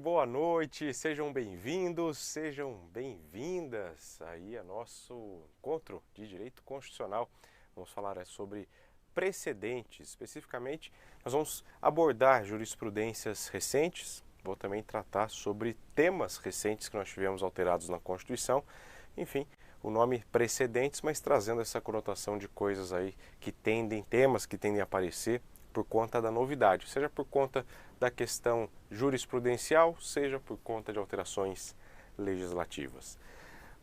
Boa noite, sejam bem-vindos, sejam bem-vindas aí a nosso encontro de direito constitucional. Vamos falar sobre precedentes, especificamente nós vamos abordar jurisprudências recentes, vou também tratar sobre temas recentes que nós tivemos alterados na Constituição, enfim, o nome precedentes, mas trazendo essa conotação de coisas aí temas que tendem a aparecer por conta da novidade, seja por conta da questão jurisprudencial, seja por conta de alterações legislativas.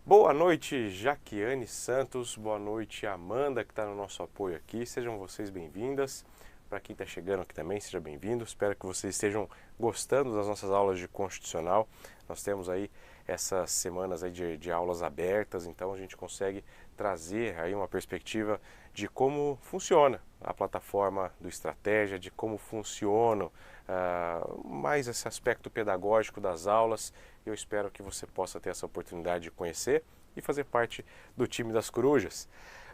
Boa noite, Jaquiane Santos, boa noite, Amanda, que está no nosso apoio aqui, sejam vocês bem-vindas. Para quem está chegando aqui também, seja bem-vindo. Espero que vocês estejam gostando das nossas aulas de Constitucional. Nós temos aí essas semanas aí de aulas abertas, então a gente consegue trazer aí uma perspectiva de como funciona a plataforma do Estratégia, de como funcionam mais esse aspecto pedagógico das aulas. Eu espero que você possa ter essa oportunidade de conhecer e fazer parte do time das corujas.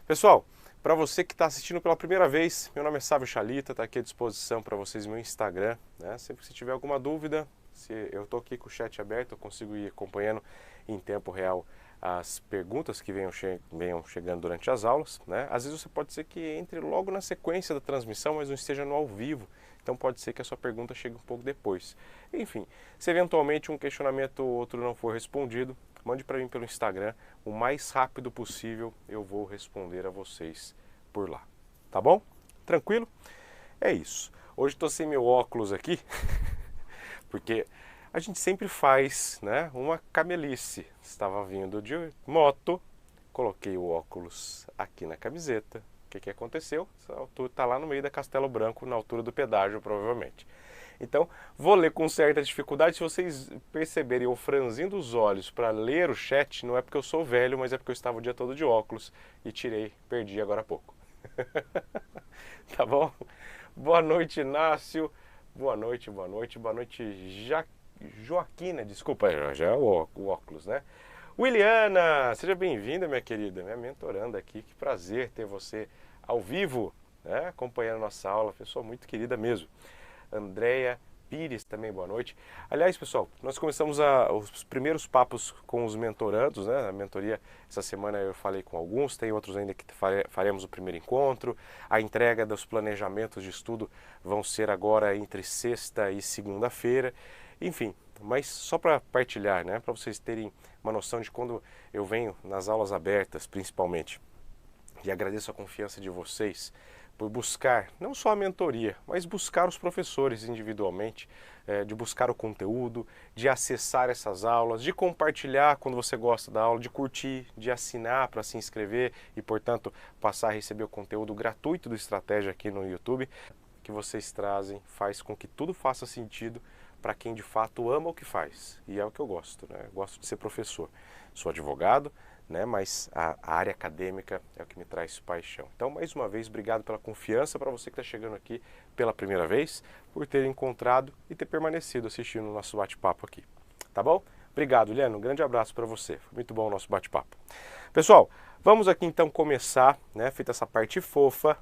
Pessoal, para você que está assistindo pela primeira vez, meu nome é Sávio Chalita, está aqui à disposição para vocês no meu Instagram, né? Sempre que você tiver alguma dúvida, eu estou aqui com o chat aberto, eu consigo ir acompanhando em tempo real as perguntas que venham chegando durante as aulas, né? Às vezes você pode ser que entre logo na sequência da transmissão, mas não esteja no ao vivo, então pode ser que a sua pergunta chegue um pouco depois. Enfim, se eventualmente um questionamento ou outro não for respondido, mande para mim pelo Instagram, o mais rápido possível eu vou responder a vocês por lá, tá bom? Tranquilo? É isso. Hoje estou sem meu óculos aqui, porque a gente sempre faz, né, uma camelice. Estava vindo de moto, coloquei o óculos aqui na camiseta. O que aconteceu? Essa altura está lá no meio da Castelo Branco, na altura do pedágio, provavelmente. Então, vou ler com certa dificuldade. Se vocês perceberem eu franzindo os olhos para ler o chat, não é porque eu sou velho, mas é porque eu estava o dia todo de óculos e perdi agora há pouco. Tá bom? Boa noite, Inácio. Boa noite, Joaquina, desculpa, já é o óculos, né? Williana, seja bem-vinda, minha querida, minha mentoranda aqui. Que prazer ter você ao vivo, né? Acompanhando a nossa aula, pessoa muito querida mesmo. Andréia Pires também, boa noite. Aliás, pessoal, nós começamos os primeiros papos com os mentorandos, né? A mentoria, essa semana eu falei com alguns, tem outros ainda que faremos o primeiro encontro. A entrega dos planejamentos de estudo vão ser agora entre sexta e segunda-feira. Enfim, mas só para partilhar, né? Para vocês terem uma noção de quando eu venho nas aulas abertas, principalmente. E agradeço a confiança de vocês por buscar não só a mentoria, mas buscar os professores individualmente, de buscar o conteúdo, de acessar essas aulas, de compartilhar quando você gosta da aula, de curtir, de assinar para se inscrever e, portanto, passar a receber o conteúdo gratuito do Estratégia aqui no YouTube, que vocês trazem, faz com que tudo faça sentido para quem de fato ama o que faz. E é o que eu gosto, né? Eu gosto de ser professor. Sou advogado, né? Mas a área acadêmica é o que me traz paixão. Então, mais uma vez, obrigado pela confiança para você que está chegando aqui pela primeira vez, por ter encontrado e ter permanecido assistindo o nosso bate-papo aqui. Tá bom? Obrigado, Liana. Um grande abraço para você. Foi muito bom o nosso bate-papo. Pessoal, vamos aqui então começar, né? Feita essa parte fofa,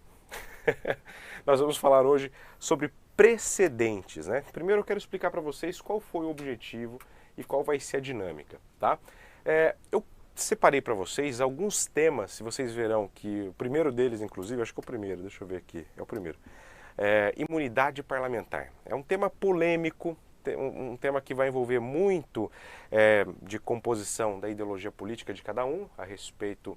nós vamos falar hoje sobre precedentes, né? Primeiro eu quero explicar para vocês qual foi o objetivo e qual vai ser a dinâmica, tá? Eu separei para vocês alguns temas, se vocês verão que o primeiro deles, inclusive, acho que é o primeiro, deixa eu ver aqui, é o primeiro. Imunidade parlamentar. É um tema polêmico, um tema que vai envolver muito de composição da ideologia política de cada um a respeito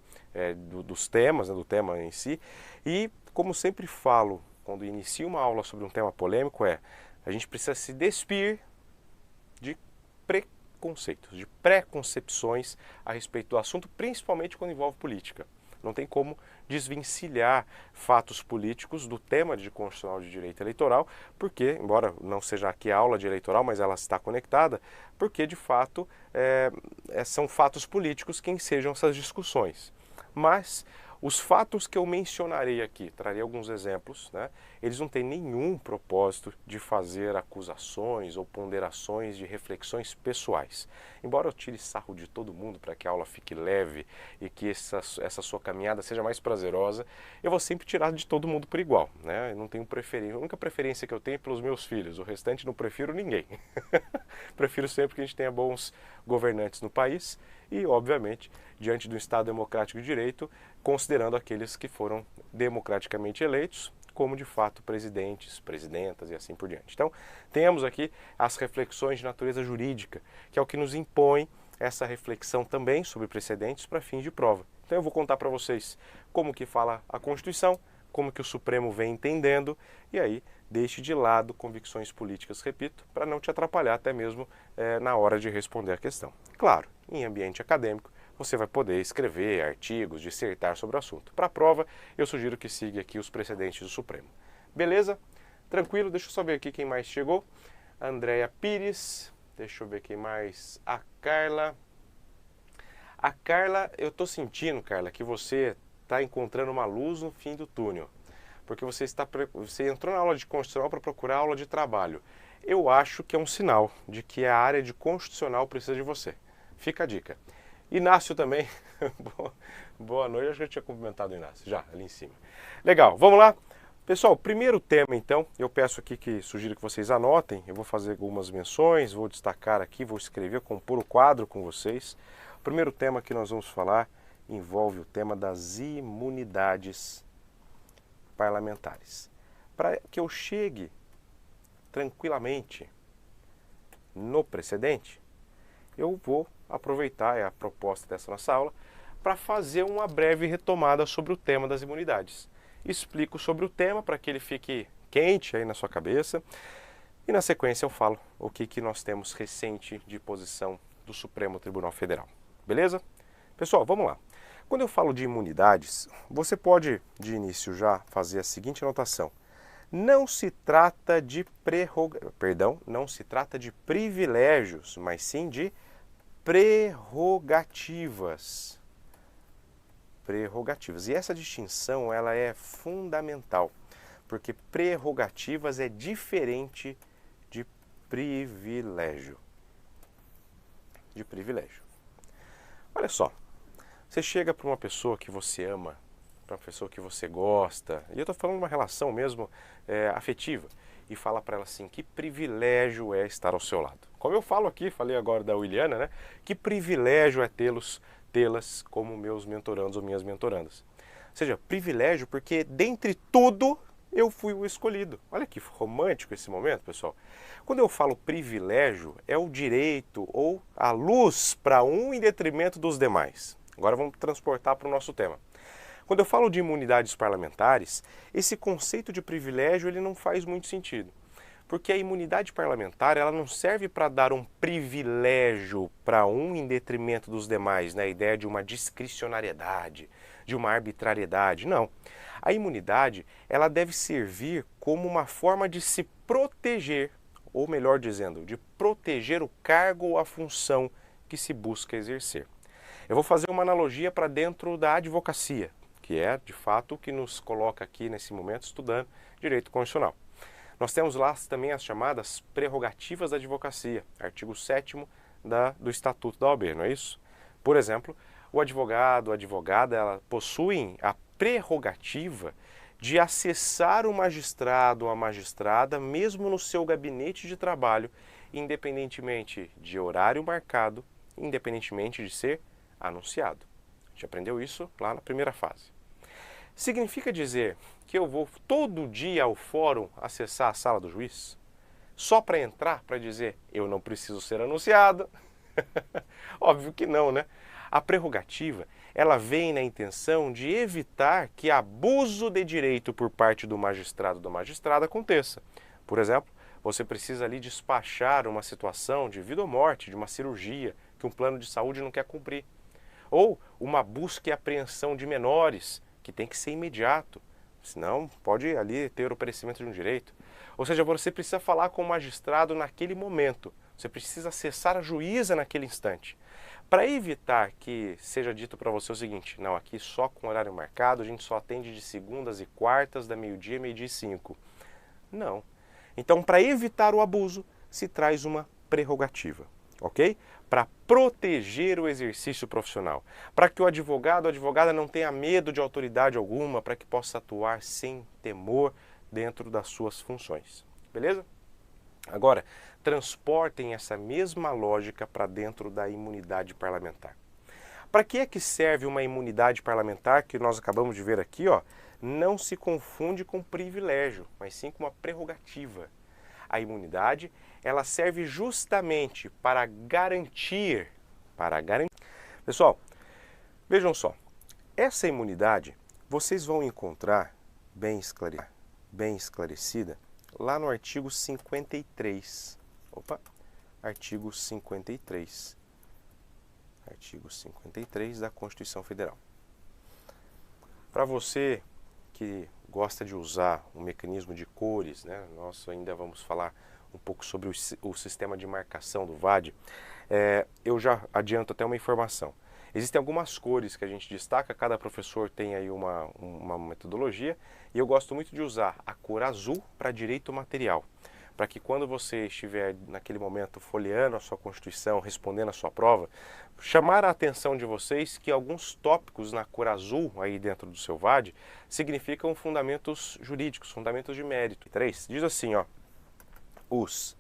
dos temas, né, do tema em si. E, como sempre falo, quando inicio uma aula sobre um tema polêmico, a gente precisa se despir de preconceitos, de preconcepções a respeito do assunto, principalmente quando envolve política. Não tem como desvencilhar fatos políticos do tema de Constitucional de Direito Eleitoral, porque, embora não seja aqui a aula de eleitoral, mas ela está conectada, porque de fato são fatos políticos que ensejam essas discussões. Mas os fatos que eu mencionarei aqui, trarei alguns exemplos, né? eles não têm nenhum propósito de fazer acusações ou ponderações de reflexões pessoais. Embora eu tire sarro de todo mundo para que a aula fique leve e que essa sua caminhada seja mais prazerosa, eu vou sempre tirar de todo mundo por igual, né? Eu não tenho preferência, a única preferência que eu tenho é pelos meus filhos, o restante não prefiro ninguém. Prefiro sempre que a gente tenha bons governantes no país e, obviamente, diante do Estado democrático de direito, considerando aqueles que foram democraticamente eleitos como, de fato, presidentes, presidentas e assim por diante. Então, temos aqui as reflexões de natureza jurídica, que é o que nos impõe essa reflexão também sobre precedentes para fins de prova. Então, eu vou contar para vocês como que fala a Constituição, como que o Supremo vem entendendo, e aí deixe de lado convicções políticas, repito, para não te atrapalhar até mesmo na hora de responder a questão. Claro, em ambiente acadêmico, você vai poder escrever artigos, dissertar sobre o assunto. Para a prova, eu sugiro que siga aqui os precedentes do Supremo. Beleza? Tranquilo? Deixa eu só ver aqui quem mais chegou. Andréia Pires, deixa eu ver quem mais. A Carla. A Carla, eu estou sentindo, Carla, que você está encontrando uma luz no fim do túnel. Porque você entrou na aula de Constitucional para procurar aula de trabalho. Eu acho que é um sinal de que a área de Constitucional precisa de você. Fica a dica. Inácio também, boa noite, acho que eu tinha cumprimentado o Inácio, já, ali em cima. Legal, vamos lá? Pessoal, primeiro tema então, eu peço aqui sugiro que vocês anotem, eu vou fazer algumas menções, vou destacar aqui, vou escrever, compor o quadro com vocês. O primeiro tema que nós vamos falar envolve o tema das imunidades parlamentares. Para que eu chegue tranquilamente no precedente, eu vou aproveitar a proposta dessa nossa aula para fazer uma breve retomada sobre o tema das imunidades. Explico sobre o tema para que ele fique quente aí na sua cabeça e na sequência eu falo o que nós temos recente de posição do Supremo Tribunal Federal. Beleza? Pessoal, vamos lá. Quando eu falo de imunidades, você pode de início já fazer a seguinte anotação. Não se trata de não se trata de privilégios, mas sim de prerrogativas. Prerrogativas. E essa distinção ela é fundamental, porque prerrogativas é diferente de privilégio. De privilégio. Olha só, você chega para uma pessoa que você ama, para uma pessoa que você gosta, e eu estou falando de uma relação mesmo afetiva, e fala para ela assim, que privilégio é estar ao seu lado. Como eu falo aqui, falei agora da Williana, né? Que privilégio é tê-las como meus mentorandos ou minhas mentorandas. Ou seja, privilégio porque dentre tudo eu fui o escolhido. Olha que romântico esse momento, pessoal. Quando eu falo privilégio, é o direito ou a luz para um em detrimento dos demais. Agora vamos transportar para o nosso tema. Quando eu falo de imunidades parlamentares, esse conceito de privilégio ele não faz muito sentido. Porque a imunidade parlamentar ela não serve para dar um privilégio para um em detrimento dos demais, na ideia de uma discricionariedade, de uma arbitrariedade. Não. A imunidade ela deve servir como uma forma de se proteger, ou melhor dizendo, de proteger o cargo ou a função que se busca exercer. Eu vou fazer uma analogia para dentro da advocacia, que é, de fato, o que nos coloca aqui nesse momento estudando direito constitucional. Nós temos lá também as chamadas prerrogativas da advocacia, artigo 7º do Estatuto da OAB, não é isso? Por exemplo, o advogado ou advogada ela possuem a prerrogativa de acessar o magistrado ou a magistrada mesmo no seu gabinete de trabalho, independentemente de horário marcado, independentemente de ser anunciado. A gente aprendeu isso lá na primeira fase. Significa dizer que eu vou todo dia ao fórum acessar a sala do juiz? Só para entrar, para dizer, eu não preciso ser anunciado? Óbvio que não, né? A prerrogativa, ela vem na intenção de evitar que abuso de direito por parte do magistrado ou da magistrada aconteça. Por exemplo, você precisa ali despachar uma situação de vida ou morte, de uma cirurgia, que um plano de saúde não quer cumprir. Ou uma busca e apreensão de menores, que tem que ser imediato, senão pode ali ter o perecimento de um direito. Ou seja, você precisa falar com o magistrado naquele momento, você precisa acessar a juíza naquele instante. Para evitar que seja dito para você o seguinte, não, aqui só com horário marcado, a gente só atende de segundas e quartas, da meio-dia e 5. Não. Então, para evitar o abuso, se traz uma prerrogativa, ok? Para proteger o exercício profissional, para que o advogado ou advogada não tenha medo de autoridade alguma, para que possa atuar sem temor dentro das suas funções, beleza? Agora, transportem essa mesma lógica para dentro da imunidade parlamentar. Para que é que serve uma imunidade parlamentar que nós acabamos de ver aqui, ó? Não se confunde com privilégio, mas sim com uma prerrogativa. A imunidade, ela serve justamente para garantir. Pessoal, vejam só, essa imunidade vocês vão encontrar bem esclarecida lá no artigo 53. Artigo 53. Artigo 53 da Constituição Federal. Para você que gosta de usar um mecanismo de cores, né? Nós ainda vamos falar um pouco sobre o sistema de marcação do VAD. Eu já adianto até uma informação. Existem algumas cores que a gente destaca, cada professor tem aí uma metodologia, e eu gosto muito de usar a cor azul para direito material, para que quando você estiver naquele momento folheando a sua Constituição, respondendo a sua prova, chamar a atenção de vocês que alguns tópicos na cor azul aí dentro do seu VAD significam fundamentos jurídicos, fundamentos de mérito. 3. Diz assim, ó, os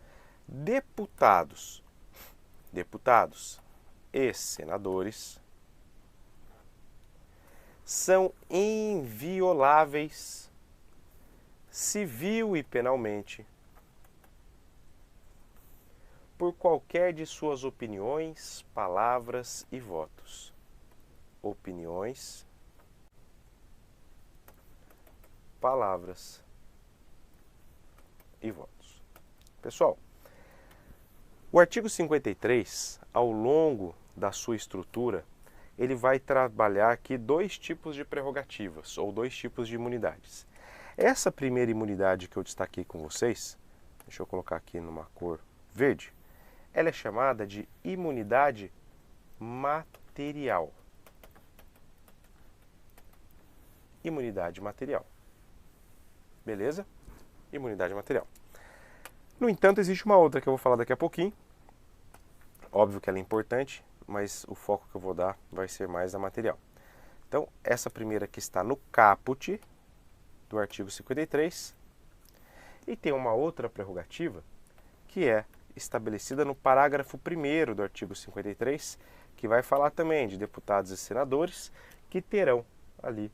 deputados e senadores são invioláveis civil e penalmente por qualquer de suas opiniões, palavras e votos. Opiniões, palavras e votos. Pessoal, o artigo 53, ao longo da sua estrutura, ele vai trabalhar aqui dois tipos de prerrogativas, ou dois tipos de imunidades. Essa primeira imunidade que eu destaquei com vocês, deixa eu colocar aqui numa cor verde, ela é chamada de imunidade material. Imunidade material. Beleza? Imunidade material. No entanto, existe uma outra que eu vou falar daqui a pouquinho. Óbvio que ela é importante, mas o foco que eu vou dar vai ser mais na material. Então, essa primeira que está no caput do artigo 53. E tem uma outra prerrogativa que é estabelecida no parágrafo 1º do artigo 53, que vai falar também de deputados e senadores que terão ali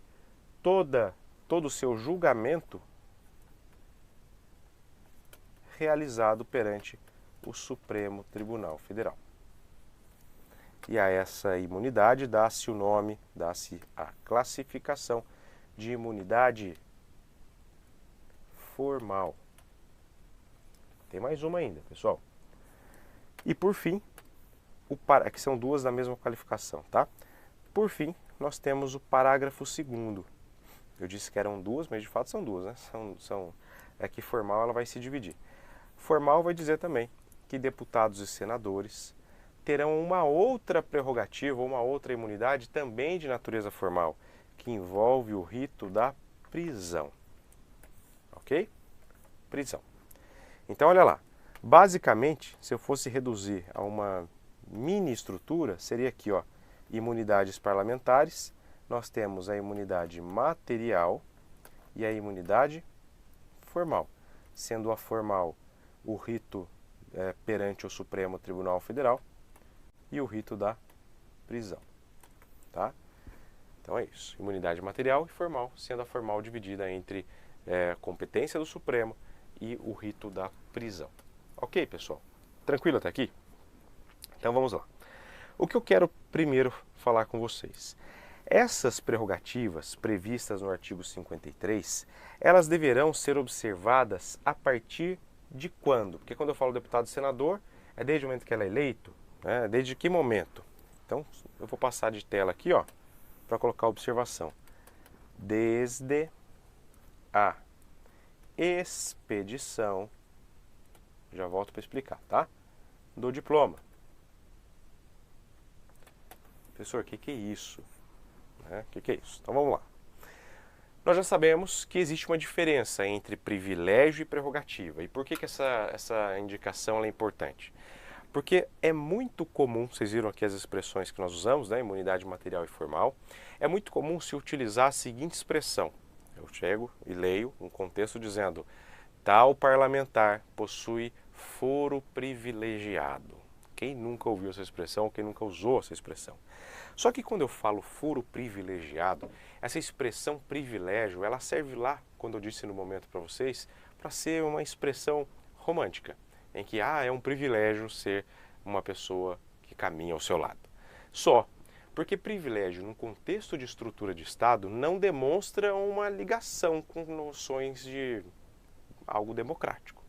todo o seu julgamento realizado perante o Supremo Tribunal Federal. E a essa imunidade dá-se o nome, dá-se a classificação de imunidade formal. Tem mais uma ainda, pessoal. E por fim, que são duas da mesma qualificação, tá? Por fim, nós temos o parágrafo 2º. Eu disse que eram duas, mas de fato são duas, né? É que formal ela vai se dividir. Formal vai dizer também que deputados e senadores terão uma outra prerrogativa, uma outra imunidade também de natureza formal, que envolve o rito da prisão. Ok? Prisão. Então, olha lá. Basicamente, se eu fosse reduzir a uma mini estrutura, seria aqui, ó, imunidades parlamentares. Nós temos a imunidade material e a imunidade formal. Sendo a formal o rito perante o Supremo Tribunal Federal e o rito da prisão. Tá? Então é isso. Imunidade material e formal, sendo a formal dividida entre competência do Supremo e o rito da prisão. Ok, pessoal? Tranquilo até aqui? Então vamos lá. O que eu quero primeiro falar com vocês? Essas prerrogativas previstas no artigo 53, elas deverão ser observadas a partir de quando? Porque quando eu falo deputado e senador, é desde o momento que ela é eleito, né? Desde que momento? Então, eu vou passar de tela aqui, ó, para colocar a observação. Desde a expedição, já volto para explicar, tá? Do diploma. Professor, o que é isso? O que é isso? Então vamos lá. Nós já sabemos que existe uma diferença entre privilégio e prerrogativa. E por que essa indicação é importante? Porque é muito comum, vocês viram aqui as expressões que nós usamos, né? Imunidade material e formal, é muito comum se utilizar a seguinte expressão. Eu chego e leio um contexto dizendo: tal parlamentar possui foro privilegiado. Quem nunca ouviu essa expressão, quem nunca usou essa expressão? Só que quando eu falo foro privilegiado, essa expressão privilégio, ela serve lá, quando eu disse no momento para vocês, para ser uma expressão romântica, em que é um privilégio ser uma pessoa que caminha ao seu lado. Só porque privilégio, num contexto de estrutura de Estado, não demonstra uma ligação com noções de algo democrático.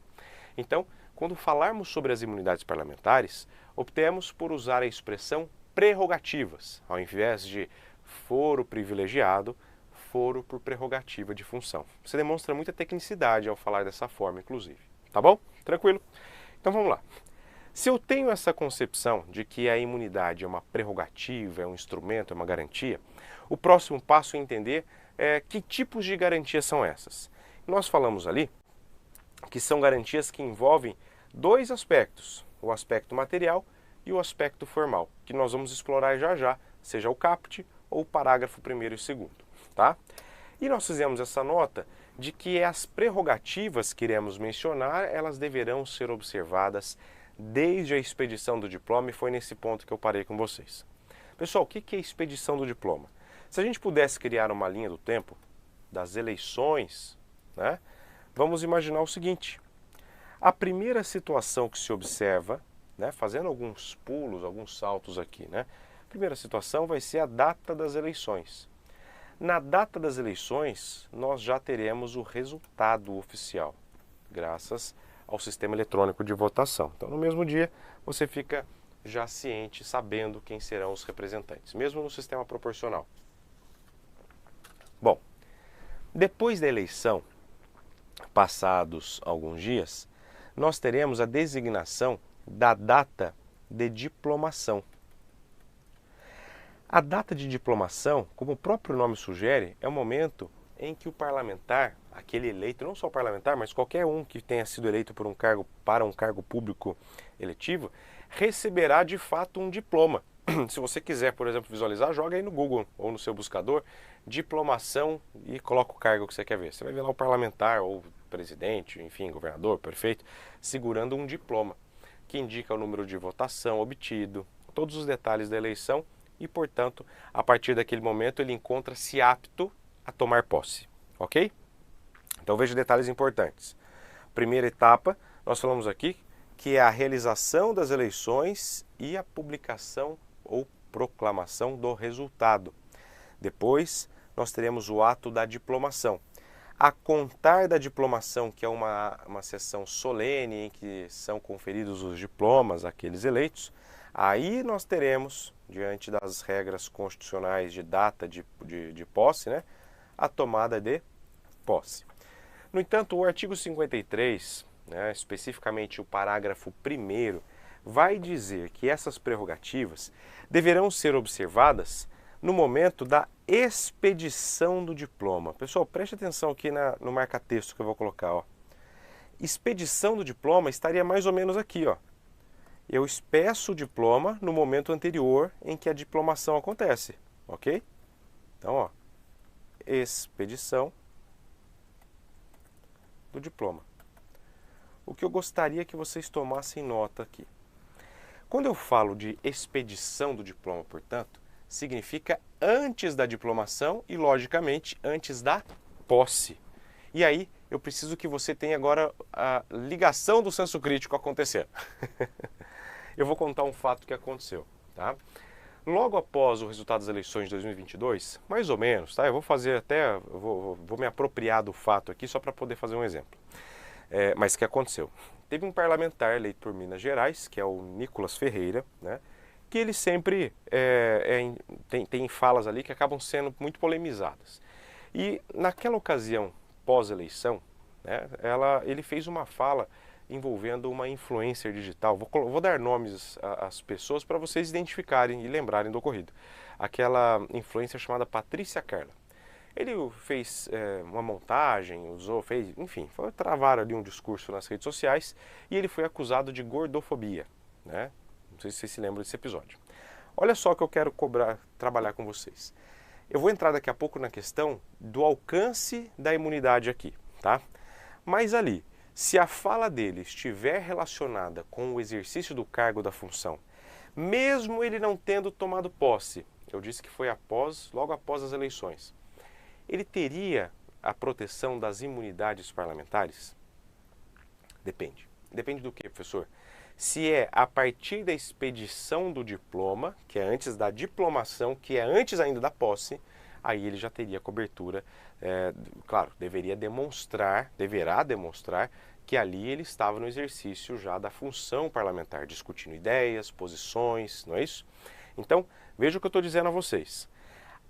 Então, quando falarmos sobre as imunidades parlamentares, optemos por usar a expressão prerrogativas, ao invés de foro privilegiado, foro por prerrogativa de função. Você demonstra muita tecnicidade ao falar dessa forma, inclusive. Tá bom? Tranquilo? Então vamos lá. Se eu tenho essa concepção de que a imunidade é uma prerrogativa, é um instrumento, é uma garantia, o próximo passo é entender que tipos de garantias são essas. Nós falamos ali que são garantias que envolvem dois aspectos, o aspecto material e o aspecto formal, que nós vamos explorar já já, seja o caput ou o parágrafo 1º e 2º, tá? E nós fizemos essa nota de que as prerrogativas que iremos mencionar, elas deverão ser observadas desde a expedição do diploma, e foi nesse ponto que eu parei com vocês. Pessoal, o que é a expedição do diploma? Se a gente pudesse criar uma linha do tempo das eleições, né? Vamos imaginar o seguinte: a primeira situação que se observa, né, fazendo alguns pulos, alguns saltos aqui, né? A primeira situação vai ser a data das eleições. Na data das eleições, nós já teremos o resultado oficial, graças ao sistema eletrônico de votação. Então, no mesmo dia, você fica já ciente, sabendo quem serão os representantes, mesmo no sistema proporcional. Bom, depois da eleição, passados alguns dias, nós teremos a designação da data de diplomação. A data de diplomação, como o próprio nome sugere, é o momento em que o parlamentar, aquele eleito, não só o parlamentar, mas qualquer um que tenha sido eleito por para um cargo público eletivo, receberá de fato um diploma. Se você quiser, por exemplo, visualizar, joga aí no Google ou no seu buscador, diplomação, e coloca o cargo que você quer ver. Você vai ver lá o parlamentar ou presidente, enfim, governador, prefeito, segurando um diploma, que indica o número de votação obtido, todos os detalhes da eleição e, portanto, a partir daquele momento ele encontra-se apto a tomar posse, ok? Então veja detalhes importantes. Primeira etapa, nós falamos aqui que é a realização das eleições e a publicação ou proclamação do resultado. Depois, nós teremos o ato da diplomação. A contar da diplomação, que é uma sessão solene em que são conferidos os diplomas àqueles eleitos, aí nós teremos, diante das regras constitucionais de data de posse, né, a tomada de posse. No entanto, o artigo 53, né, especificamente o parágrafo 1º, vai dizer que essas prerrogativas deverão ser observadas no momento da expedição do diploma. Pessoal, preste atenção aqui no marca-texto que eu vou colocar. Ó. Expedição do diploma estaria mais ou menos aqui. Ó. Eu expeço o diploma no momento anterior em que a diplomação acontece. Ok? Então, ó, expedição do diploma. O que eu gostaria que vocês tomassem nota aqui. Quando eu falo de expedição do diploma, portanto, significa antes da diplomação e, logicamente, antes da posse. E aí, eu preciso que você tenha agora a ligação do senso crítico acontecer. Eu vou contar um fato que aconteceu, tá? Logo após o resultado das eleições de 2022, mais ou menos, tá? Eu vou fazer até, vou me apropriar do fato aqui só para poder fazer um exemplo. Mas o que aconteceu? Teve um parlamentar eleito por Minas Gerais, que é o Nicolas Ferreira, né? Que ele sempre tem falas ali que acabam sendo muito polemizadas. E naquela ocasião, pós-eleição, né, ele fez uma fala envolvendo uma influencer digital. Vou dar nomes às pessoas para vocês identificarem e lembrarem do ocorrido. Aquela influencer chamada Patrícia Carla. Ele fez uma montagem, enfim, foi travar ali um discurso nas redes sociais e ele foi acusado de gordofobia, né? Não sei se vocês se lembram desse episódio. Olha só o que eu quero trabalhar com vocês. Eu vou entrar daqui a pouco na questão do alcance da imunidade aqui, tá? Mas ali, se a fala dele estiver relacionada com o exercício do cargo da função, mesmo ele não tendo tomado posse, eu disse que foi logo após as eleições, ele teria a proteção das imunidades parlamentares? Depende. Depende do que, professor? Se é a partir da expedição do diploma, que é antes da diplomação, que é antes ainda da posse, aí ele já teria cobertura, claro, deverá demonstrar que ali ele estava no exercício já da função parlamentar, discutindo ideias, posições, não é isso? Então, veja o que eu estou dizendo a vocês.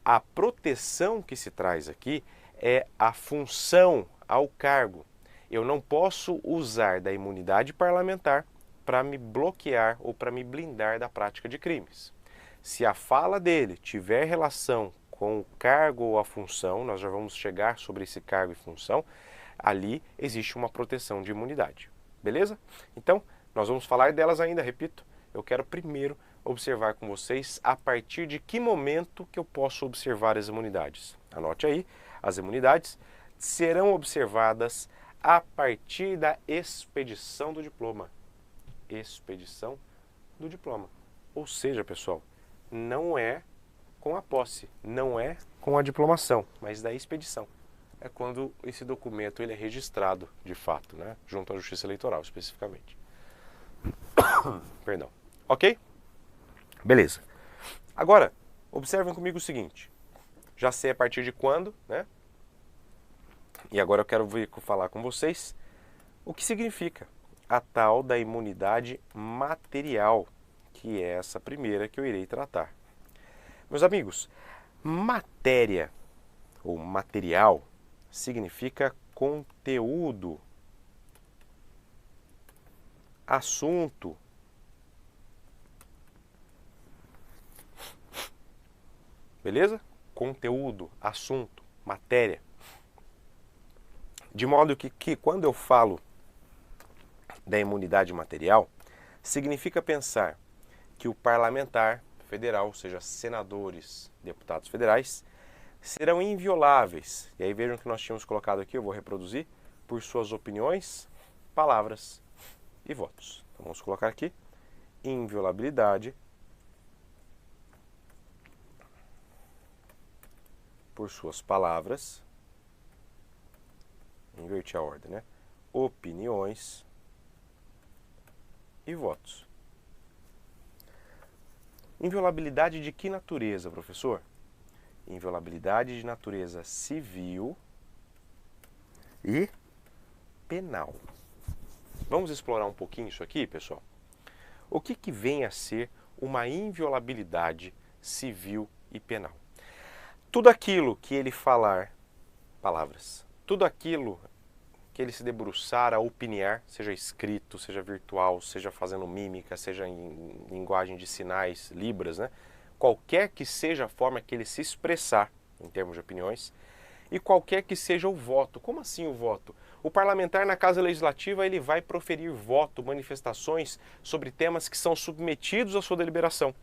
A proteção que se traz aqui é a função ao cargo. Eu não posso usar da imunidade parlamentar para me bloquear ou para me blindar da prática de crimes. Se a fala dele tiver relação com o cargo ou a função, nós já vamos chegar sobre esse cargo e função, ali existe uma proteção de imunidade. Beleza? Então, nós vamos falar delas ainda, repito. Eu quero primeiro observar com vocês a partir de que momento que eu posso observar as imunidades. Anote aí, as imunidades serão observadas a partir da expedição do diploma. Expedição do diploma. Ou seja, pessoal, não é com a posse, não é com a diplomação, mas da expedição. É quando esse documento ele é registrado, de fato, né, junto à Justiça Eleitoral, especificamente. Perdão. Ok? Beleza. Agora, observem comigo o seguinte. Já sei a partir de quando, né? E agora eu quero falar com vocês o que significa a tal da imunidade material, que é essa primeira que eu irei tratar. Meus amigos, matéria ou material significa conteúdo, assunto. Beleza? Conteúdo, assunto, matéria. De modo que quando eu falo da imunidade material, significa pensar que o parlamentar federal, ou seja, senadores, deputados federais, serão invioláveis. E aí vejam que nós tínhamos colocado aqui, eu vou reproduzir, por suas opiniões, palavras e votos. Então vamos colocar aqui, inviolabilidade por suas palavras, inverti a ordem, né? Opiniões e votos. Inviolabilidade de que natureza, professor? Inviolabilidade de natureza civil e penal. Vamos explorar um pouquinho isso aqui, pessoal? O que vem a ser uma inviolabilidade civil e penal? Tudo aquilo que ele falar, palavras, tudo aquilo que ele se debruçar a opiniar, seja escrito, seja virtual, seja fazendo mímica, seja em linguagem de sinais, libras, né? Qualquer que seja a forma que ele se expressar, em termos de opiniões, e qualquer que seja o voto. Como assim o voto? O parlamentar na Casa Legislativa ele vai proferir voto, manifestações sobre temas que são submetidos à sua deliberação,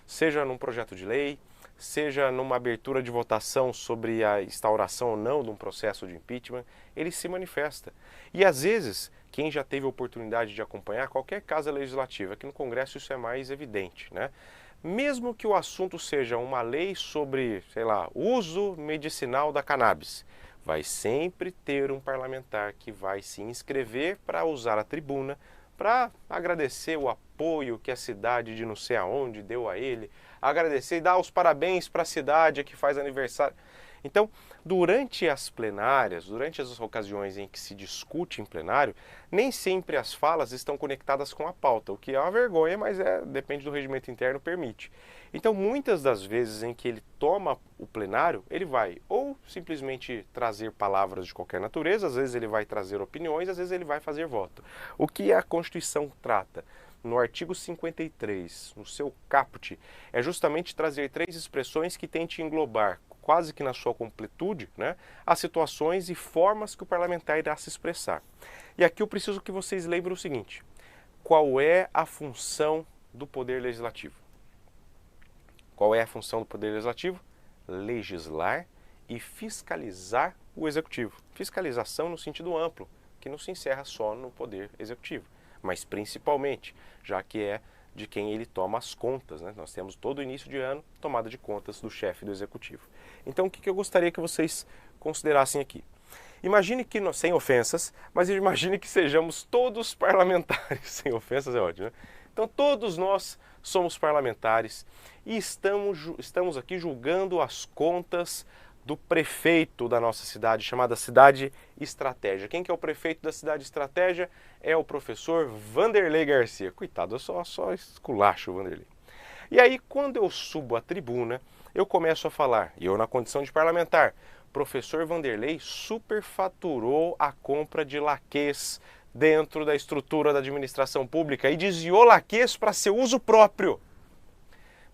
seja num projeto de lei, seja numa abertura de votação sobre a instauração ou não de um processo de impeachment, ele se manifesta. E às vezes, quem já teve a oportunidade de acompanhar qualquer casa legislativa, aqui no Congresso isso é mais evidente, né? Mesmo que o assunto seja uma lei sobre, sei lá, uso medicinal da cannabis, vai sempre ter um parlamentar que vai se inscrever para usar a tribuna, para agradecer o apoio que a cidade de não sei aonde deu a ele, agradecer e dar os parabéns para a cidade que faz aniversário. Então, durante as plenárias, durante as ocasiões em que se discute em plenário, nem sempre as falas estão conectadas com a pauta, o que é uma vergonha, mas depende do regimento interno, permite. Então, muitas das vezes em que ele toma o plenário, ele vai ou simplesmente trazer palavras de qualquer natureza, às vezes ele vai trazer opiniões, às vezes ele vai fazer voto. O que a Constituição trata? No artigo 53, no seu caput, é justamente trazer três expressões que tentem englobar quase que na sua completude, né, as situações e formas que o parlamentar irá se expressar. E aqui eu preciso que vocês lembrem o seguinte: qual é a função do Poder Legislativo? Qual é a função do Poder Legislativo? Legislar e fiscalizar o Executivo. Fiscalização no sentido amplo, que não se encerra só no Poder Executivo, mas principalmente, já que é de quem ele toma as contas, né? Nós temos todo início de ano tomada de contas do chefe do Executivo. Então, o que eu gostaria que vocês considerassem aqui? Imagine que, sem ofensas, mas imagine que sejamos todos parlamentares. Sem ofensas é ótimo, né? Então, todos nós somos parlamentares e estamos aqui julgando as contas do prefeito da nossa cidade, chamada Cidade Estratégia. Quem que é o prefeito da Cidade Estratégia? É o professor Vanderlei Garcia. Coitado, eu só esculacho o Vanderlei. E aí, quando eu subo à tribuna, eu começo a falar, e eu na condição de parlamentar, professor Vanderlei superfaturou a compra de laquês dentro da estrutura da administração pública e desviou laquês para seu uso próprio.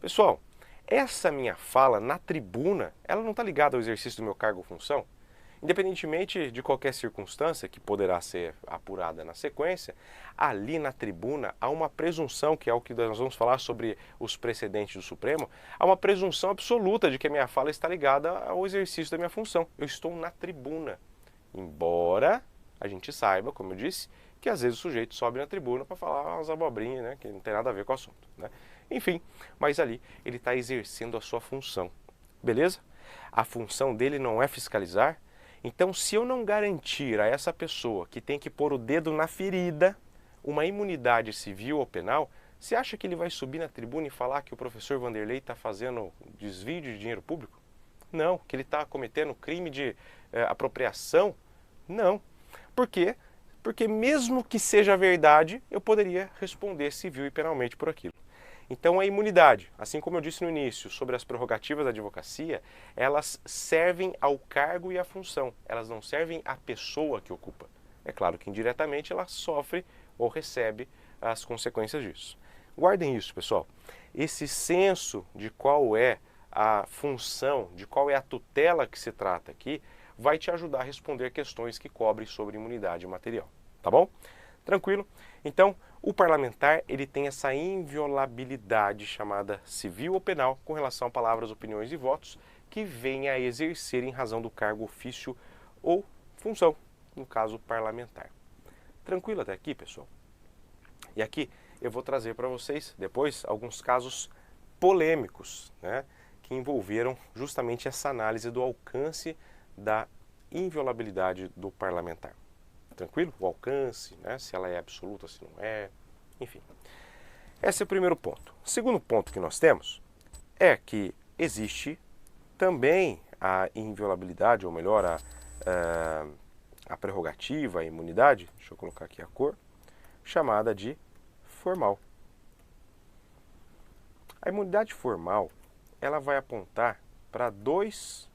Pessoal, essa minha fala na tribuna, ela não está ligada ao exercício do meu cargo ou função? Independentemente de qualquer circunstância que poderá ser apurada na sequência, ali na tribuna há uma presunção, que é o que nós vamos falar sobre os precedentes do Supremo, há uma presunção absoluta de que a minha fala está ligada ao exercício da minha função. Eu estou na tribuna. Embora a gente saiba, como eu disse, que às vezes o sujeito sobe na tribuna para falar umas abobrinhas, né, que não tem nada a ver com o assunto, né? Enfim, mas ali ele está exercendo a sua função, beleza? A função dele não é fiscalizar. Então, se eu não garantir a essa pessoa que tem que pôr o dedo na ferida uma imunidade civil ou penal, você acha que ele vai subir na tribuna e falar que o professor Vanderlei está fazendo desvio de dinheiro público? Não. Que ele está cometendo crime de apropriação? Não. Por quê? Porque mesmo que seja verdade, eu poderia responder civil e penalmente por aquilo. Então a imunidade, assim como eu disse no início sobre as prerrogativas da advocacia, elas servem ao cargo e à função, elas não servem à pessoa que ocupa. É claro que indiretamente ela sofre ou recebe as consequências disso. Guardem isso, pessoal. Esse senso de qual é a função, de qual é a tutela que se trata aqui, vai te ajudar a responder questões que cobrem sobre imunidade material, tá bom? Tranquilo? Então, o parlamentar ele tem essa inviolabilidade chamada civil ou penal com relação a palavras, opiniões e votos que vem a exercer em razão do cargo, ofício ou função, no caso parlamentar. Tranquilo até aqui, pessoal? E aqui eu vou trazer para vocês depois alguns casos polêmicos, né, que envolveram justamente essa análise do alcance da inviolabilidade do parlamentar. Tranquilo? O alcance, né? Se ela é absoluta, se não é, enfim. Esse é o primeiro ponto. O segundo ponto que nós temos é que existe também a inviolabilidade, ou melhor, a prerrogativa, a imunidade, deixa eu colocar aqui a cor, chamada de formal. A imunidade formal, ela vai apontar para dois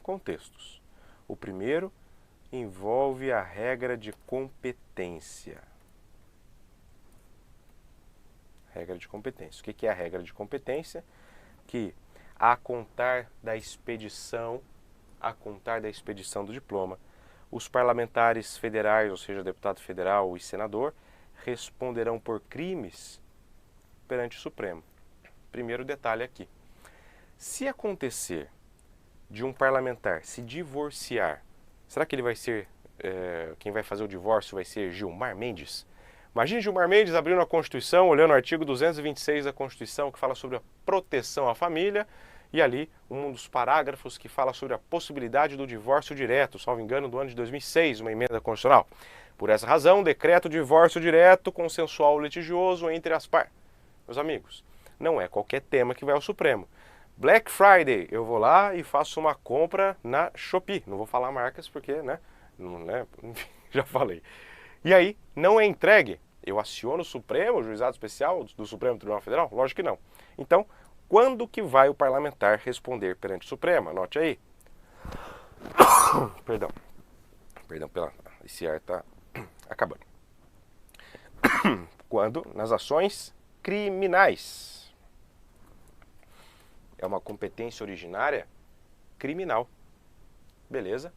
contextos. O primeiro envolve a regra de competência. Regra de competência. O que é a regra de competência? Que a contar da expedição do diploma, os parlamentares federais, ou seja, deputado federal e senador, responderão por crimes perante o Supremo. Primeiro detalhe aqui. Se acontecer de um parlamentar se divorciar, será que ele vai ser, quem vai fazer o divórcio vai ser Gilmar Mendes? Imagine Gilmar Mendes abrindo a Constituição, olhando o artigo 226 da Constituição, que fala sobre a proteção à família, e ali um dos parágrafos que fala sobre a possibilidade do divórcio direto, salvo engano, do ano de 2006, uma emenda constitucional. Por essa razão, decreto de divórcio direto, consensual ou litigioso entre as partes. Meus amigos, não é qualquer tema que vai ao Supremo. Black Friday, eu vou lá e faço uma compra na Shopee. Não vou falar marcas porque, né, já falei. E aí, não é entregue. Eu aciono o Supremo, o Juizado Especial do Supremo Tribunal Federal? Lógico que não. Então, quando que vai o parlamentar responder perante o Supremo? Anote aí. Perdão. Esse ar está acabando. Quando? Nas ações criminais. É uma competência originária criminal. Beleza?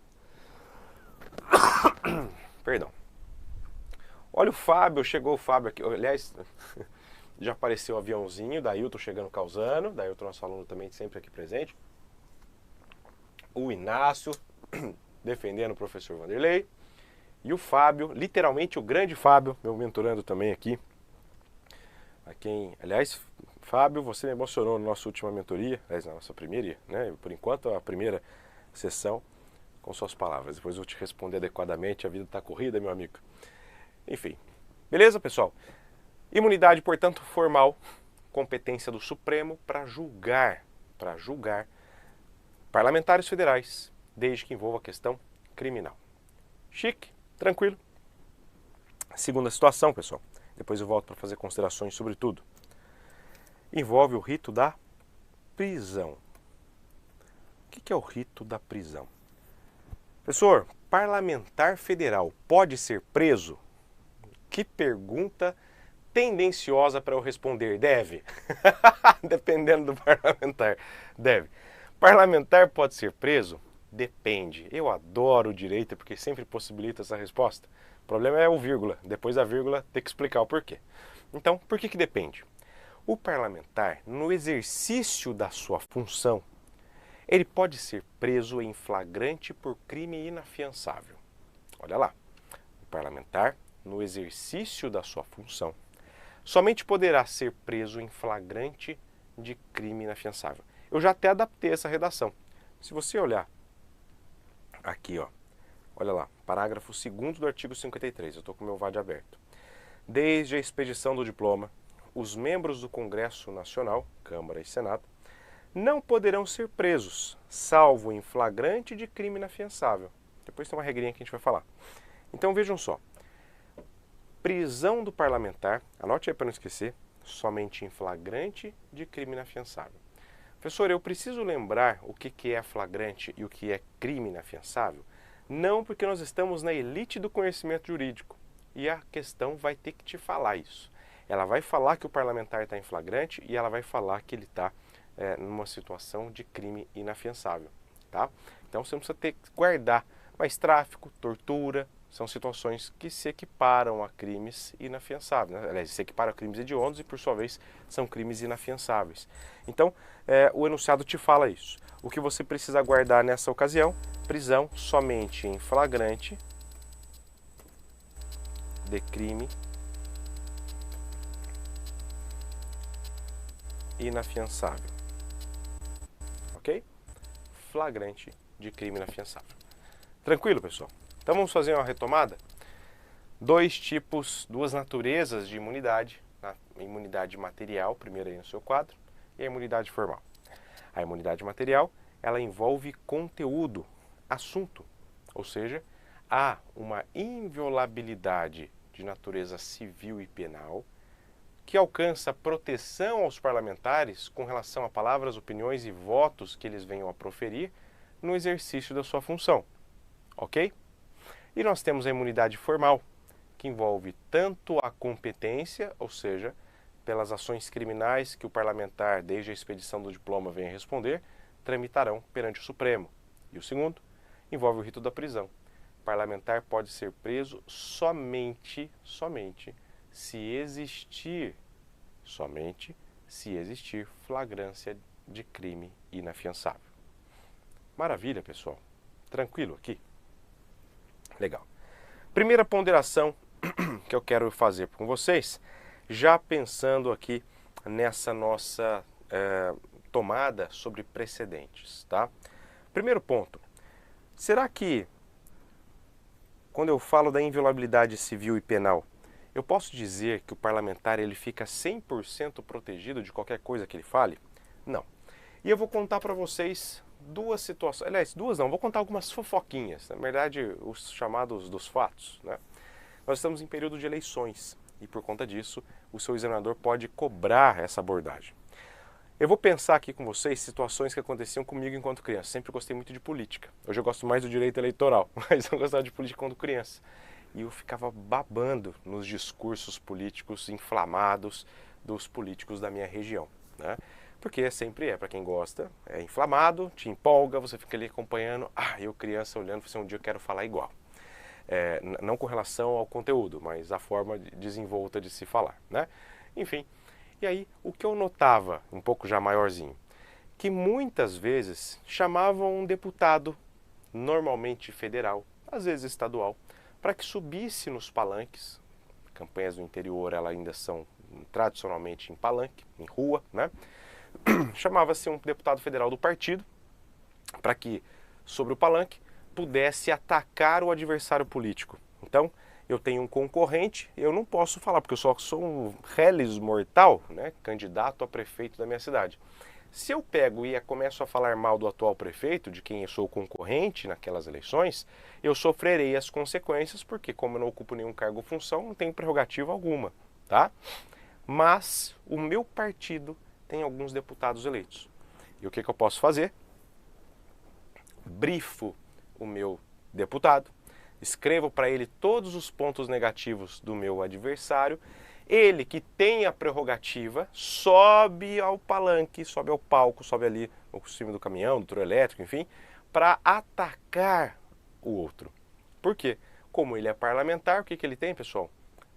Perdão. Olha o Fábio, chegou o Fábio aqui. Aliás, já apareceu o aviãozinho, Dailton chegando causando. Dailton, nosso aluno também sempre aqui presente. O Inácio, defendendo o professor Vanderlei. E o Fábio, literalmente o grande Fábio, meu mentorando também aqui. A quem, aliás, Fábio, você me emocionou na nossa última mentoria, aliás, na nossa primeira, né? Por enquanto, a primeira sessão, com suas palavras. Depois eu vou te responder adequadamente, a vida está corrida, meu amigo. Enfim, beleza, pessoal? Imunidade, portanto, formal, competência do Supremo para julgar parlamentares federais, desde que envolva a questão criminal. Chique, tranquilo. Segunda situação, pessoal. Depois eu volto para fazer considerações sobre tudo. Envolve o rito da prisão. O que é o rito da prisão? Professor, parlamentar federal pode ser preso? Que pergunta tendenciosa para eu responder. Deve. Dependendo do parlamentar. Deve. Parlamentar pode ser preso? Depende. Eu adoro o direito porque sempre possibilita essa resposta. O problema é o vírgula. Depois da vírgula, tem que explicar o porquê. Então, por que depende? O parlamentar, no exercício da sua função, ele pode ser preso em flagrante por crime inafiançável. Olha lá. O parlamentar, no exercício da sua função, somente poderá ser preso em flagrante de crime inafiançável. Eu já até adaptei essa redação. Se você olhar aqui, ó, olha lá, parágrafo 2º do artigo 53, eu estou com o meu VAD aberto. Desde a expedição do diploma, os membros do Congresso Nacional, Câmara e Senado, não poderão ser presos, salvo em flagrante de crime inafiançável. Depois tem uma regrinha que a gente vai falar. Então vejam só, prisão do parlamentar, anote aí para não esquecer, somente em flagrante de crime inafiançável. Professor, eu preciso lembrar o que é flagrante e o que é crime inafiançável? Não, porque nós estamos na elite do conhecimento jurídico e a questão vai ter que te falar isso. Ela vai falar que o parlamentar está em flagrante e ela vai falar que ele está numa situação de crime inafiançável, tá? Então você não precisa ter que guardar, mas tráfico, tortura, são situações que se equiparam a crimes inafiançáveis, né? Aliás, se equiparam a crimes hediondos e, por sua vez, são crimes inafiançáveis. Então, o enunciado te fala isso. O que você precisa guardar nessa ocasião? Prisão somente em flagrante de crime inafiançável. Ok? Flagrante de crime inafiançável. Tranquilo, pessoal? Então vamos fazer uma retomada. Duas naturezas de imunidade. A imunidade material, primeiro aí no seu quadro, e a imunidade formal. A imunidade material, ela envolve conteúdo, assunto, ou seja, há uma inviolabilidade de natureza civil e penal que alcança proteção aos parlamentares com relação a palavras, opiniões e votos que eles venham a proferir no exercício da sua função, ok? E nós temos a imunidade formal, que envolve tanto a competência, ou seja, pelas ações criminais que o parlamentar, desde a expedição do diploma, venha responder, tramitarão perante o Supremo. E o segundo, envolve o rito da prisão. O parlamentar pode ser preso somente se existir flagrância de crime inafiançável. Maravilha, pessoal. Tranquilo aqui? Legal. Primeira ponderação que eu quero fazer com vocês, já pensando aqui nessa nossa tomada sobre precedentes, tá? Primeiro ponto, será que quando eu falo da inviolabilidade civil e penal, eu posso dizer que o parlamentar ele fica 100% protegido de qualquer coisa que ele fale? Não. E eu vou contar para vocês duas situações, aliás, duas não, vou contar algumas fofoquinhas, na verdade, os chamados dos fatos, né? Nós estamos em período de eleições e, por conta disso, o seu examinador pode cobrar essa abordagem. Eu vou pensar aqui com vocês situações que aconteciam comigo enquanto criança. Sempre gostei muito de política. Hoje eu gosto mais do direito eleitoral, mas eu gostava de política quando criança. E eu ficava babando nos discursos políticos inflamados dos políticos da minha região, né? Porque sempre para quem gosta, é inflamado, te empolga, você fica ali acompanhando, eu criança olhando, um dia eu quero falar igual. Não com relação ao conteúdo, mas a forma desenvolta de se falar, né? Enfim, e aí o que eu notava, um pouco já maiorzinho, que muitas vezes chamavam um deputado, normalmente federal, às vezes estadual, para que subisse nos palanques. Campanhas do interior elas ainda são tradicionalmente em palanque, em rua, né? Chamava-se um deputado federal do partido para que, sobre o palanque, pudesse atacar o adversário político. Então, eu tenho um concorrente, eu não posso falar, porque eu só sou um reles mortal, né, candidato a prefeito da minha cidade. Se eu pego e começo a falar mal do atual prefeito, de quem eu sou concorrente naquelas eleições, eu sofrerei as consequências, porque como eu não ocupo nenhum cargo ou função, não tenho prerrogativa alguma, tá? Mas o meu partido tem alguns deputados eleitos. E o que eu posso fazer? Brifo o meu deputado, escrevo para ele todos os pontos negativos do meu adversário. Ele, que tem a prerrogativa, sobe ao palanque, sobe ao palco, sobe ali no cima do caminhão, do trio elétrico, enfim, para atacar o outro. Por quê? Como ele é parlamentar, o que ele tem, pessoal?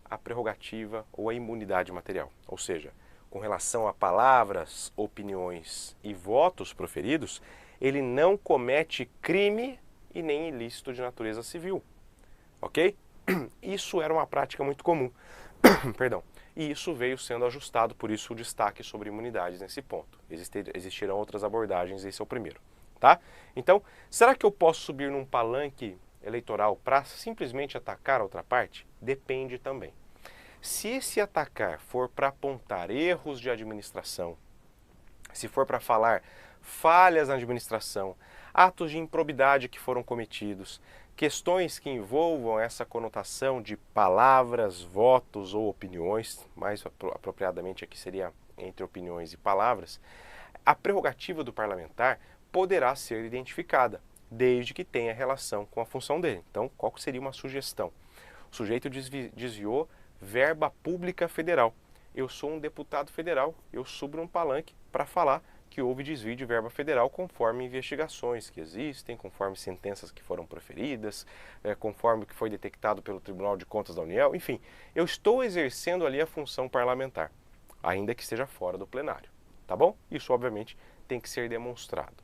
A prerrogativa ou a imunidade material. Ou seja, com relação a palavras, opiniões e votos proferidos, ele não comete crime e nem ilícito de natureza civil. Ok? Isso era uma prática muito comum. Perdão. E isso veio sendo ajustado, por isso o destaque sobre imunidades nesse ponto. Existirão outras abordagens, esse é o primeiro. Tá? Então, será que eu posso subir num palanque eleitoral para simplesmente atacar a outra parte? Depende também. Se esse atacar for para apontar erros de administração, se for para falar falhas na administração, atos de improbidade que foram cometidos, questões que envolvam essa conotação de palavras, votos ou opiniões, mais apropriadamente aqui seria entre opiniões e palavras, a prerrogativa do parlamentar poderá ser identificada, desde que tenha relação com a função dele. Então, qual seria uma sugestão? O sujeito desviou verba pública federal. Eu sou um deputado federal, eu subo num palanque para falar que houve desvio de verba federal conforme investigações que existem, conforme sentenças que foram proferidas, conforme o que foi detectado pelo Tribunal de Contas da União, enfim, eu estou exercendo ali a função parlamentar, ainda que esteja fora do plenário, tá bom? Isso, obviamente, tem que ser demonstrado.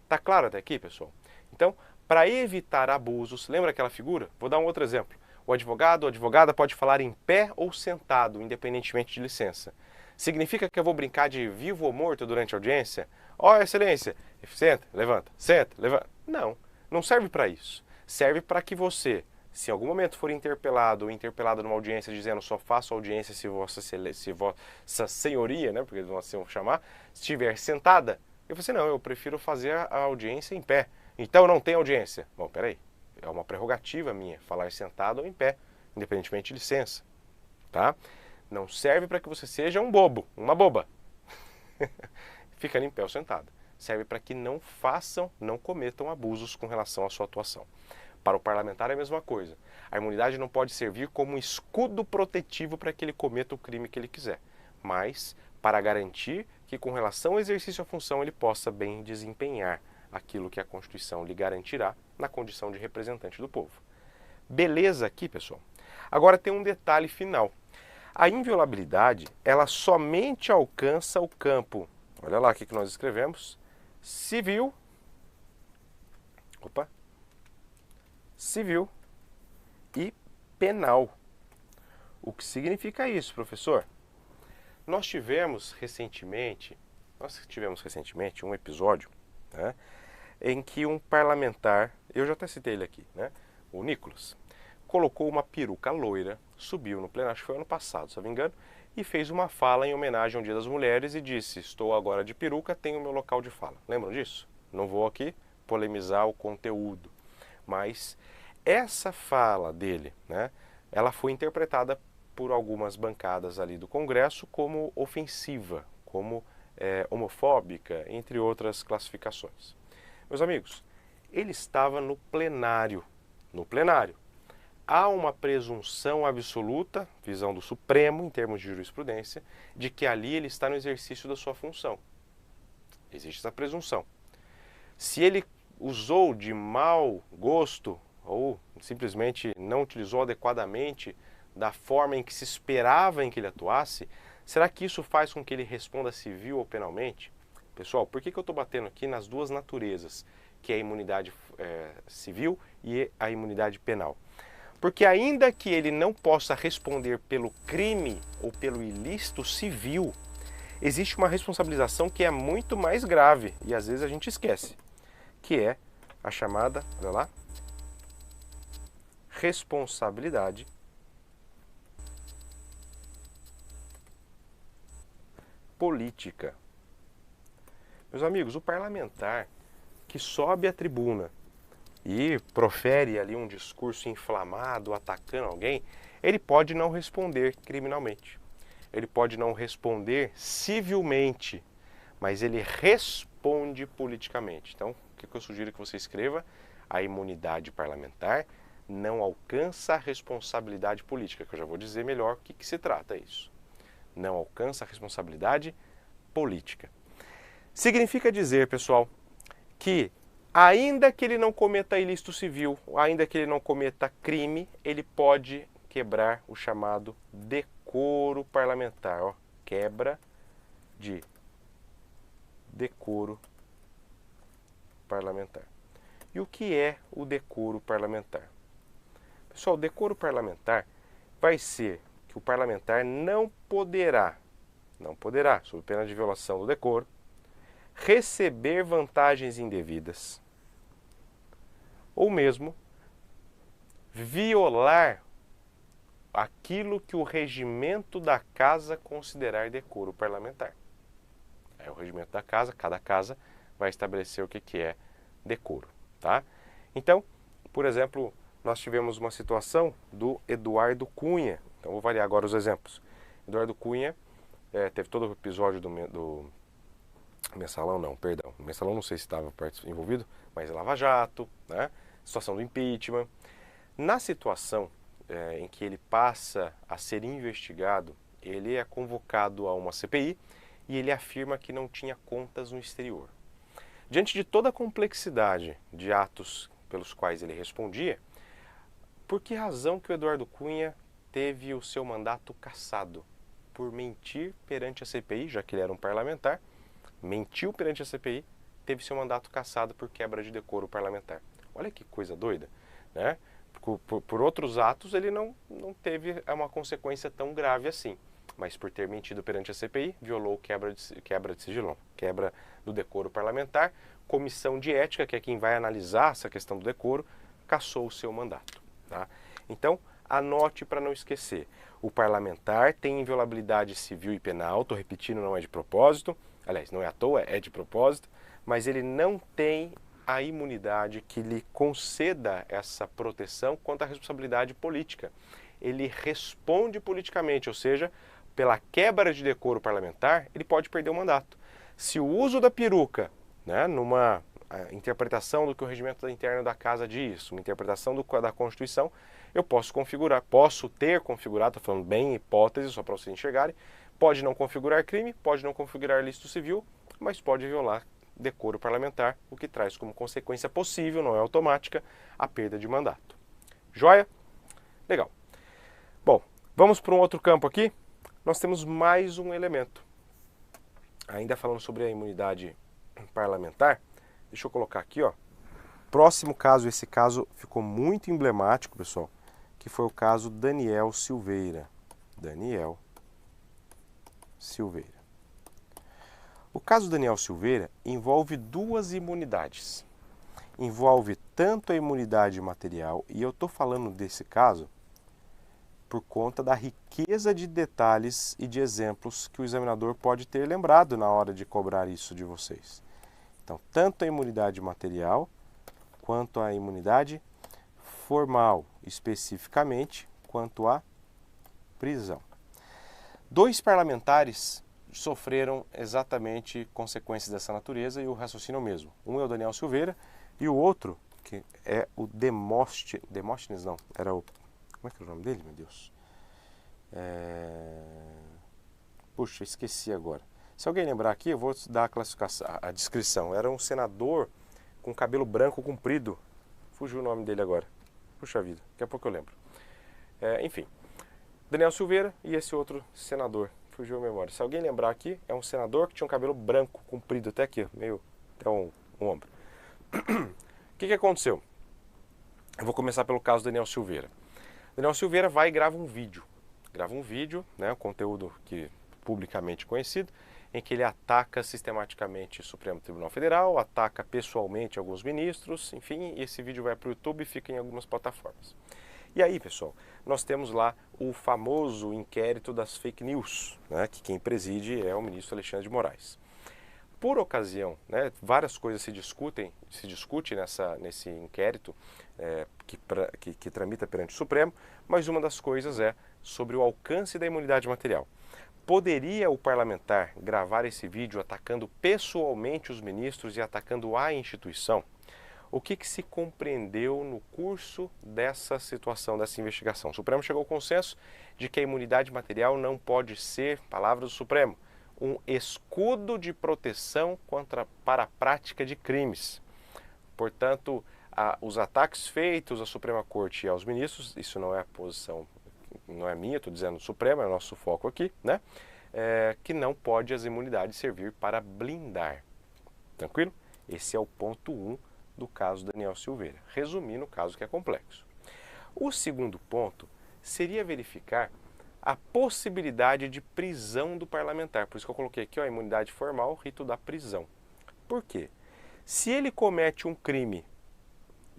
Tá claro até aqui, pessoal? Então, para evitar abusos, lembra aquela figura? Vou dar um outro exemplo. O advogado ou advogada pode falar em pé ou sentado, independentemente de licença. Significa que eu vou brincar de vivo ou morto durante a audiência? Excelência, senta, levanta. Não, não serve para isso. Serve para que você, se em algum momento for interpelado ou interpelada numa audiência dizendo só faço audiência se vossa senhoria, né, porque eles vão assim chamar, estiver sentada, eu falei assim, não, eu prefiro fazer a audiência em pé. Então não tem audiência. Bom, peraí, é uma prerrogativa minha falar sentado ou em pé, independentemente de licença, tá? Não serve para que você seja um bobo, uma boba. Fica em pé ou sentado. Serve para que não cometam abusos com relação à sua atuação. Para o parlamentar é a mesma coisa. A imunidade não pode servir como um escudo protetivo para que ele cometa o crime que ele quiser, mas para garantir que com relação ao exercício da função ele possa bem desempenhar aquilo que a Constituição lhe garantirá na condição de representante do povo. Beleza aqui, pessoal? Agora tem um detalhe final. A inviolabilidade, ela somente alcança o campo, olha lá o que nós escrevemos, civil e penal. O que significa isso, professor? Nós tivemos recentemente um episódio, né, em que um parlamentar, eu já até citei ele aqui, né, o Nicolas, colocou uma peruca loira, subiu no plenário, acho que foi ano passado, se não me engano, e fez uma fala em homenagem ao Dia das Mulheres e disse, estou agora de peruca, tenho meu local de fala. Lembram disso? Não vou aqui polemizar o conteúdo, mas essa fala dele, né, ela foi interpretada por algumas bancadas ali do Congresso como ofensiva, como homofóbica, entre outras classificações. Meus amigos, ele estava no plenário. No plenário. Há uma presunção absoluta, visão do Supremo, em termos de jurisprudência, de que ali ele está no exercício da sua função. Existe essa presunção. Se ele usou de mau gosto ou simplesmente não utilizou adequadamente da forma em que se esperava em que ele atuasse, será que isso faz com que ele responda civil ou penalmente? Pessoal, por que eu estou batendo aqui nas duas naturezas, que é a imunidade civil e a imunidade penal? Porque ainda que ele não possa responder pelo crime ou pelo ilícito civil, existe uma responsabilização que é muito mais grave e às vezes a gente esquece, que é a chamada, olha lá, responsabilidade política. Meus amigos, o parlamentar que sobe à tribuna e profere ali um discurso inflamado, atacando alguém, ele pode não responder criminalmente. Ele pode não responder civilmente, mas ele responde politicamente. Então, o que eu sugiro que você escreva? A imunidade parlamentar não alcança a responsabilidade política, que eu já vou dizer melhor o que se trata isso. Não alcança a responsabilidade política. Significa dizer, pessoal, que ainda que ele não cometa ilícito civil, ainda que ele não cometa crime, ele pode quebrar o chamado decoro parlamentar. Ó, quebra de decoro parlamentar. E o que é o decoro parlamentar? Pessoal, o decoro parlamentar vai ser que o parlamentar não poderá, sob pena de violação do decoro, receber vantagens indevidas ou mesmo violar aquilo que o regimento da casa considerar decoro parlamentar. É o regimento da casa, cada casa vai estabelecer o que é decoro, tá? Então, por exemplo, nós tivemos uma situação do Eduardo Cunha. Então, vou variar agora os exemplos. Eduardo Cunha teve todo o episódio do Mensalão, não, perdão. O Mensalão não sei se estava envolvido, mas Lava Jato, né? Situação do impeachment. Na situação em que ele passa a ser investigado, ele é convocado a uma CPI e ele afirma que não tinha contas no exterior. Diante de toda a complexidade de atos pelos quais ele respondia, por que razão que o Eduardo Cunha teve o seu mandato cassado? Por mentir perante a CPI, já que ele era um parlamentar, mentiu perante a CPI, teve seu mandato cassado por quebra de decoro parlamentar. Olha que coisa doida, né? Por outros atos ele não teve uma consequência tão grave assim, mas por ter mentido perante a CPI, violou quebra de sigilão, quebra do decoro parlamentar. Comissão de ética, que é quem vai analisar essa questão do decoro, cassou o seu mandato. Tá? Então, anote para não esquecer. O parlamentar tem inviolabilidade civil e penal, estou repetindo, não é de propósito, aliás, não é à toa, é de propósito, mas ele não tem a imunidade que lhe conceda essa proteção quanto à responsabilidade política. Ele responde politicamente, ou seja, pela quebra de decoro parlamentar, ele pode perder o mandato. Se o uso da peruca, né, numa interpretação do que o regimento interno da casa diz, uma interpretação da Constituição, eu posso ter configurado, estou falando bem em hipótese, só para vocês enxergarem, pode não configurar crime, pode não configurar ilícito civil, mas pode violar decoro parlamentar, o que traz como consequência possível, não é automática, a perda de mandato. Joia? Legal. Bom, vamos para um outro campo aqui. Nós temos mais um elemento. Ainda falando sobre a imunidade parlamentar, deixa eu colocar aqui, ó. Próximo caso, esse caso ficou muito emblemático, pessoal, que foi o caso Daniel Silveira. Daniel Silveira. O caso Daniel Silveira envolve duas imunidades. Envolve tanto a imunidade material, e eu estou falando desse caso por conta da riqueza de detalhes e de exemplos que o examinador pode ter lembrado na hora de cobrar isso de vocês. Então, tanto a imunidade material quanto a imunidade formal, especificamente quanto à prisão. Dois parlamentares sofreram exatamente consequências dessa natureza e o raciocínio é o mesmo. Um é o Daniel Silveira e o outro, que é o Demóstenes, não, era o... Como é que é o nome dele, meu Deus? Puxa, esqueci agora. Se alguém lembrar aqui, eu vou dar a classificação, a descrição. Era um senador com cabelo branco comprido. Fugiu o nome dele agora. Puxa vida, daqui a pouco eu lembro. Enfim, Daniel Silveira e esse outro senador. Fugiu a memória. Se alguém lembrar aqui, é um senador que tinha um cabelo branco comprido até aqui, meio até um ombro. O que aconteceu? Eu vou começar pelo caso do Daniel Silveira. Daniel Silveira vai e grava um vídeo. Grava um vídeo, né, um conteúdo que publicamente conhecido, em que ele ataca sistematicamente o Supremo Tribunal Federal, ataca pessoalmente alguns ministros, enfim, e esse vídeo vai para o YouTube e fica em algumas plataformas. E aí, pessoal, nós temos lá o famoso inquérito das fake news, né, que quem preside é o ministro Alexandre de Moraes. Por ocasião, né, várias coisas se discute nesse inquérito que tramita perante o Supremo, mas uma das coisas é sobre o alcance da imunidade material. Poderia o parlamentar gravar esse vídeo atacando pessoalmente os ministros e atacando a instituição? O que se compreendeu no curso dessa situação, dessa investigação? O Supremo chegou ao consenso de que a imunidade material não pode ser, palavras do Supremo, um escudo de proteção para a prática de crimes. Portanto, os ataques feitos à Suprema Corte e aos ministros, isso não é a posição, não é minha, estou dizendo Supremo, é o nosso foco aqui, né? Que não pode as imunidades servir para blindar. Tranquilo? Esse é o ponto 1 do caso Daniel Silveira. Resumindo o caso que é complexo. O segundo ponto seria verificar a possibilidade de prisão do parlamentar. Por isso que eu coloquei aqui, ó, a imunidade formal, rito da prisão. Por quê? Se ele comete um crime,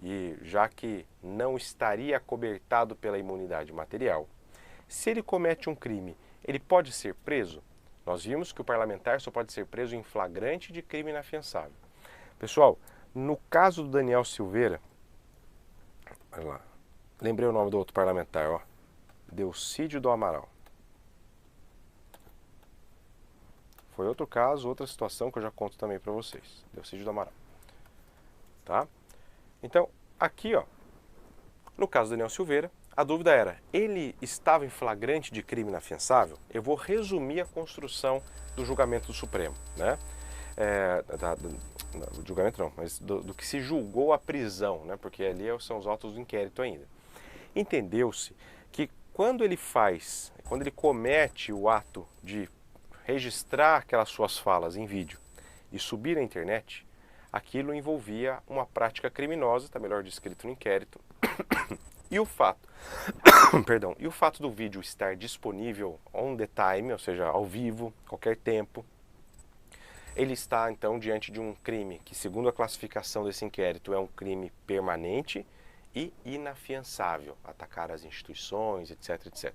e já que não estaria acobertado pela imunidade material, se ele comete um crime, ele pode ser preso? Nós vimos que o parlamentar só pode ser preso em flagrante de crime inafiançável. Pessoal, no caso do Daniel Silveira, olha lá, lembrei o nome do outro parlamentar, ó. Delcídio do Amaral. Foi outro caso, outra situação que eu já conto também para vocês. Delcídio do Amaral. Tá? Então, aqui, ó, no caso do Daniel Silveira, a dúvida era, ele estava em flagrante de crime inafiançável? Eu vou resumir a construção do julgamento do Supremo, né? Do julgamento não, mas do que se julgou a prisão, né? Porque ali são os autos do inquérito ainda. Entendeu-se que quando ele comete o ato de registrar aquelas suas falas em vídeo e subir na internet, aquilo envolvia uma prática criminosa, está melhor descrito no inquérito, e o fato, e o fato do vídeo estar disponível on the time, ou seja, ao vivo, qualquer tempo, ele está então diante de um crime que, segundo a classificação desse inquérito, é um crime permanente e inafiançável, atacar as instituições, etc, etc.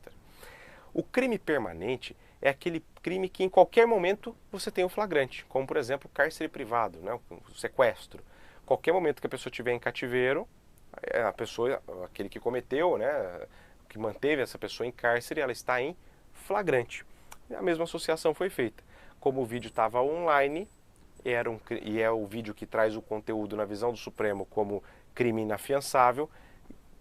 O crime permanente é aquele crime que em qualquer momento você tem um flagrante, como por exemplo cárcere privado, né, o sequestro. Qualquer momento que a pessoa estiver em cativeiro, aquele que cometeu, né, que manteve essa pessoa em cárcere, ela está em flagrante. E a mesma associação foi feita. Como o vídeo estava online, e é o vídeo que traz o conteúdo na visão do Supremo como crime inafiançável,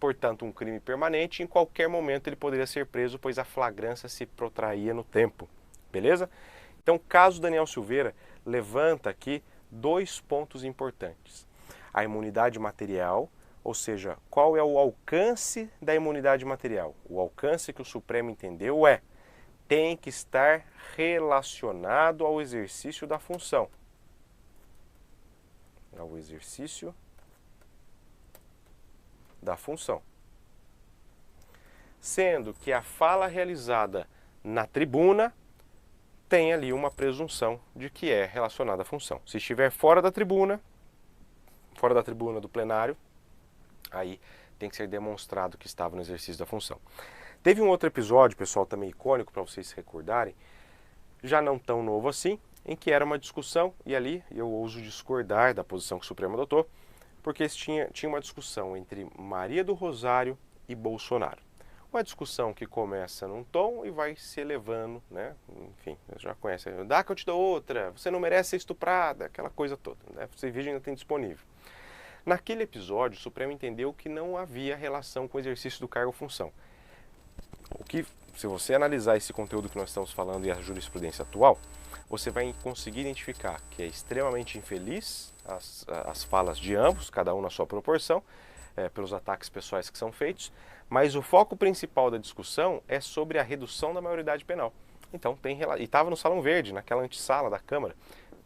portanto um crime permanente, em qualquer momento ele poderia ser preso, pois a flagrância se protraía no tempo. Beleza? Então o caso Daniel Silveira levanta aqui 2 pontos importantes. A imunidade material, ou seja, qual é o alcance da imunidade material? O alcance que o Supremo entendeu tem que estar relacionado ao exercício da função. Ao exercício da função. Sendo que a fala realizada na tribuna tem ali uma presunção de que é relacionada à função. Se estiver fora da tribuna do plenário, aí tem que ser demonstrado que estava no exercício da função. Teve um outro episódio, pessoal, também icônico para vocês se recordarem, já não tão novo assim, em que era uma discussão, e ali eu ouso discordar da posição que o Supremo adotou, porque tinha uma discussão entre Maria do Rosário e Bolsonaro. Uma discussão que começa num tom e vai se elevando, né? Enfim, você já conhece, dá que eu te dou outra, você não merece ser estuprada, aquela coisa toda, né? Esse vídeo ainda tem disponível. Naquele episódio, o Supremo entendeu que não havia relação com o exercício do cargo ou função. O que, se você analisar esse conteúdo que nós estamos falando e a jurisprudência atual, você vai conseguir identificar que é extremamente infeliz as falas de ambos, cada um na sua proporção, pelos ataques pessoais que são feitos, mas o foco principal da discussão é sobre a redução da maioridade penal. Então, e estava no Salão Verde, naquela antessala da Câmara,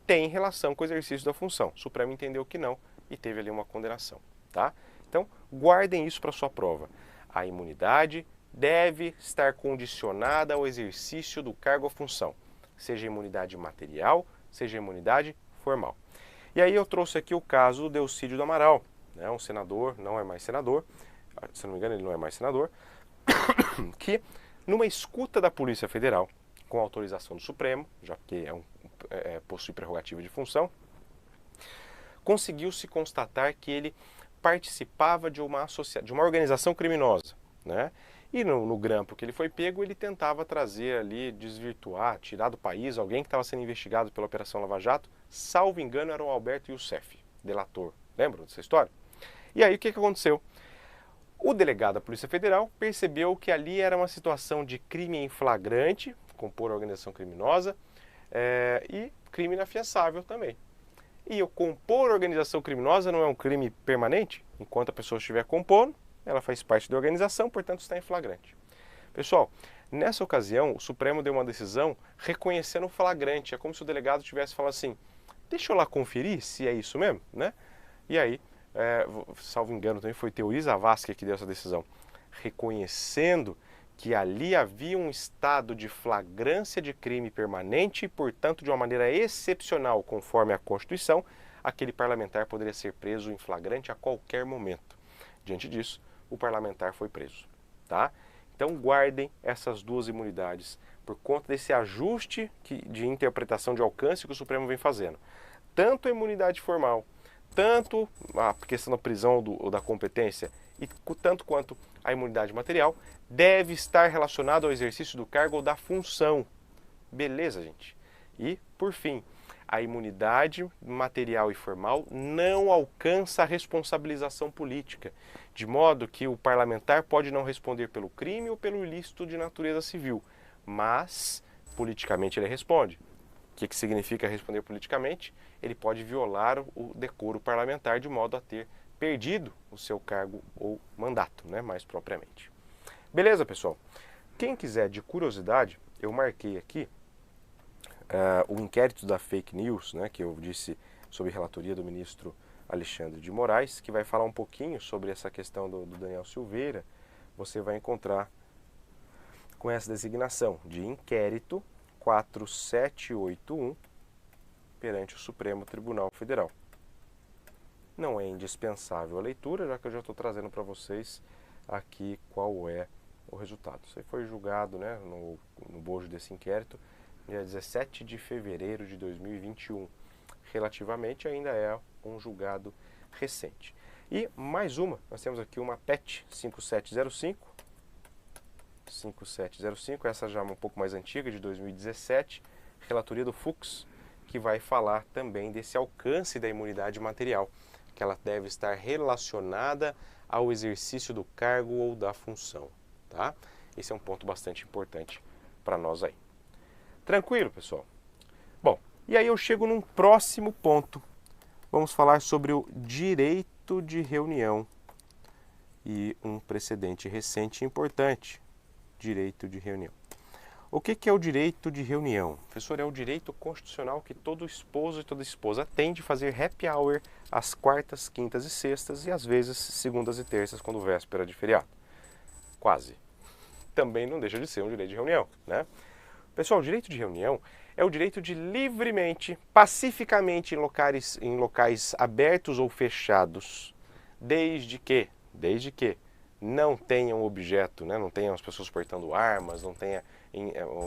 tem relação com o exercício da função. O Supremo entendeu que não e teve ali uma condenação. Tá? Então, guardem isso para sua prova. A imunidade deve estar condicionada ao exercício do cargo ou função, seja imunidade material, seja imunidade formal. E aí eu trouxe aqui o caso do Delcídio do Amaral, né, um senador, não é mais senador, se não me engano ele não é mais senador, que numa escuta da Polícia Federal, com autorização do Supremo, já que possui prerrogativa de função, conseguiu-se constatar que ele participava de uma organização criminosa, né? E no grampo que ele foi pego, ele tentava trazer ali, desvirtuar, tirar do país alguém que estava sendo investigado pela Operação Lava Jato. Salvo engano, era o Alberto Youssef, delator. Lembram dessa história? E aí o que aconteceu? O delegado da Polícia Federal percebeu que ali era uma situação de crime em flagrante, compor organização criminosa, e crime inafiançável também. E o compor organização criminosa não é um crime permanente? Enquanto a pessoa estiver compondo, ela faz parte da organização, portanto está em flagrante. Pessoal, nessa ocasião, o Supremo deu uma decisão reconhecendo o flagrante. É como se o delegado tivesse falado assim, deixa eu lá conferir se é isso mesmo, né? E aí, salvo engano, também foi Teori Zavascki que deu essa decisão, reconhecendo que ali havia um estado de flagrância de crime permanente e, portanto, de uma maneira excepcional, conforme a Constituição, aquele parlamentar poderia ser preso em flagrante a qualquer momento. Diante disso, o parlamentar foi preso. Tá? Então, guardem essas duas imunidades por conta desse ajuste de interpretação de alcance que o Supremo vem fazendo. Tanto a imunidade formal, tanto a questão da prisão ou da competência, e tanto quanto a imunidade material, deve estar relacionado ao exercício do cargo ou da função. Beleza, gente? E, por fim, a imunidade material e formal não alcança a responsabilização política, de modo que o parlamentar pode não responder pelo crime ou pelo ilícito de natureza civil, mas politicamente ele responde. O que significa responder politicamente? Ele pode violar o decoro parlamentar de modo a ter perdido o seu cargo ou mandato, né, mais propriamente. Beleza, pessoal? Quem quiser de curiosidade, eu marquei aqui o inquérito da fake news, né, que eu disse sob relatoria do ministro Alexandre de Moraes, que vai falar um pouquinho sobre essa questão do Daniel Silveira. Você vai encontrar com essa designação de inquérito 4781 perante o Supremo Tribunal Federal. Não é indispensável a leitura, já que eu já estou trazendo para vocês aqui qual é o resultado. Isso foi julgado, né, no bojo desse inquérito, dia 17 de fevereiro de 2021. Relativamente ainda é um julgado recente. E mais uma, nós temos aqui uma PET 5705, essa já é um pouco mais antiga, de 2017, relatoria do Fux, que vai falar também desse alcance da imunidade material, que ela deve estar relacionada ao exercício do cargo ou da função, tá? Esse é um ponto bastante importante para nós aí. Tranquilo, pessoal? Bom, e aí eu chego num próximo ponto. Vamos falar sobre o direito de reunião e um precedente recente e importante, direito de reunião. O que é o direito de reunião? Professor, é o direito constitucional que todo esposo e toda esposa tem de fazer happy hour às quartas, quintas e sextas e às vezes segundas e terças quando véspera de feriado. Quase. Também não deixa de ser um direito de reunião, né? Pessoal, o direito de reunião é o direito de livremente, pacificamente em locais abertos ou fechados, desde que não tenham objeto, né? Não tenham as pessoas portando armas, não tenha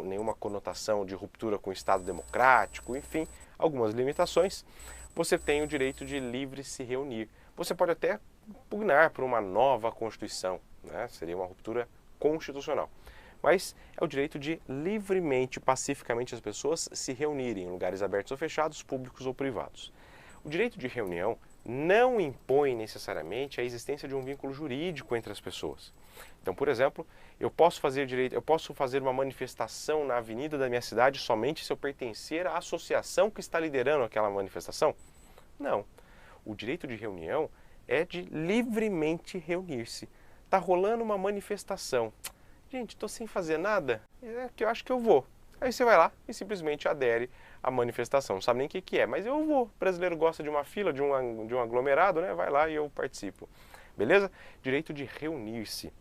nenhuma conotação de ruptura com o Estado democrático, enfim, algumas limitações, você tem o direito de livre se reunir. Você pode até pugnar por uma nova Constituição, né? Seria uma ruptura constitucional. Mas é o direito de livremente, pacificamente as pessoas se reunirem em lugares abertos ou fechados, públicos ou privados. O direito de reunião não impõe necessariamente a existência de um vínculo jurídico entre as pessoas. Então, por exemplo, eu posso fazer uma manifestação na avenida da minha cidade somente se eu pertencer à associação que está liderando aquela manifestação? Não. O direito de reunião é de livremente reunir-se. Está rolando uma manifestação. Gente, estou sem fazer nada, é que eu acho que eu vou. Aí você vai lá e simplesmente adere à manifestação. Não sabe nem o que é, mas eu vou. O brasileiro gosta de uma fila, de um aglomerado, né? Vai lá e eu participo. Beleza? Direito de reunir-se.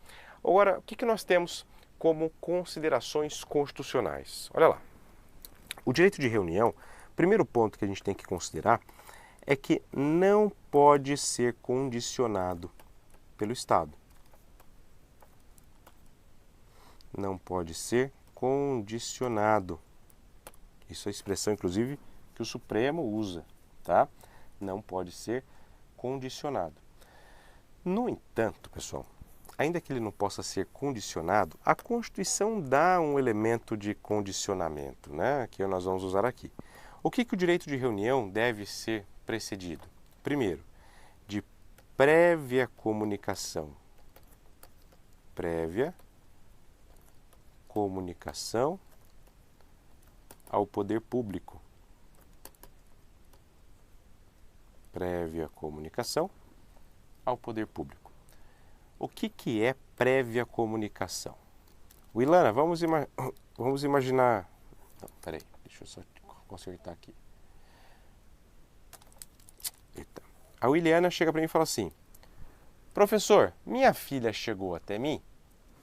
Agora, o que nós temos como considerações constitucionais? Olha lá. O direito de reunião, primeiro ponto que a gente tem que considerar é que não pode ser condicionado pelo Estado. Não pode ser condicionado. Isso é a expressão, inclusive, que o Supremo usa, tá? Não pode ser condicionado. No entanto, pessoal, ainda que ele não possa ser condicionado, a Constituição dá um elemento de condicionamento, né? Que nós vamos usar aqui. O que o direito de reunião deve ser precedido? Primeiro, de prévia comunicação. Prévia comunicação ao poder público. Prévia comunicação ao poder público. O que é prévia comunicação? Wilana, vamos imaginar... Não, peraí, deixa eu só consertar aqui. Eita. A Williana chega para mim e fala assim: professor, minha filha chegou até mim,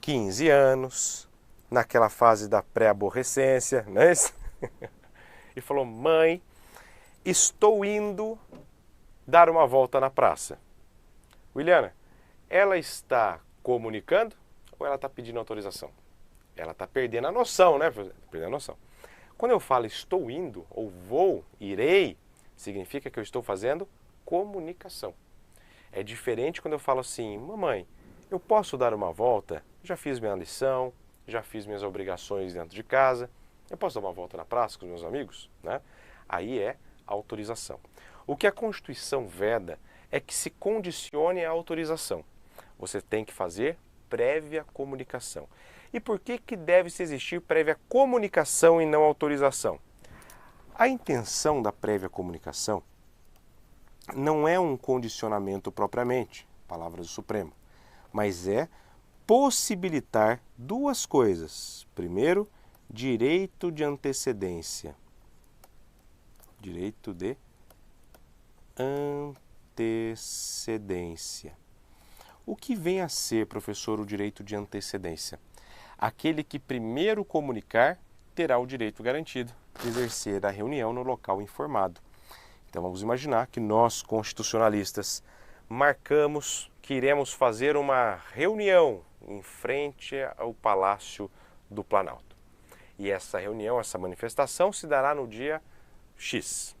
15 anos, naquela fase da pré-aborrecência, né? E falou: mãe, estou indo dar uma volta na praça. Williana, ela está comunicando ou ela está pedindo autorização? Ela está perdendo a noção, né? Perdendo a noção. Quando eu falo estou indo ou vou, irei, significa que eu estou fazendo comunicação. É diferente quando eu falo assim: mamãe, eu posso dar uma volta? Já fiz minha lição, já fiz minhas obrigações dentro de casa, eu posso dar uma volta na praça com os meus amigos? Né? Aí é autorização. O que a Constituição veda é que se condicione a autorização. Você tem que fazer prévia comunicação. E por que deve-se existir prévia comunicação e não autorização? A intenção da prévia comunicação não é um condicionamento propriamente, palavras do Supremo, mas é possibilitar duas coisas. Primeiro, direito de antecedência. Direito de antecedência. O que vem a ser, professor, o direito de antecedência? Aquele que primeiro comunicar terá o direito garantido de exercer a reunião no local informado. Então vamos imaginar que nós, constitucionalistas, marcamos que iremos fazer uma reunião em frente ao Palácio do Planalto. E essa reunião, essa manifestação se dará no dia X.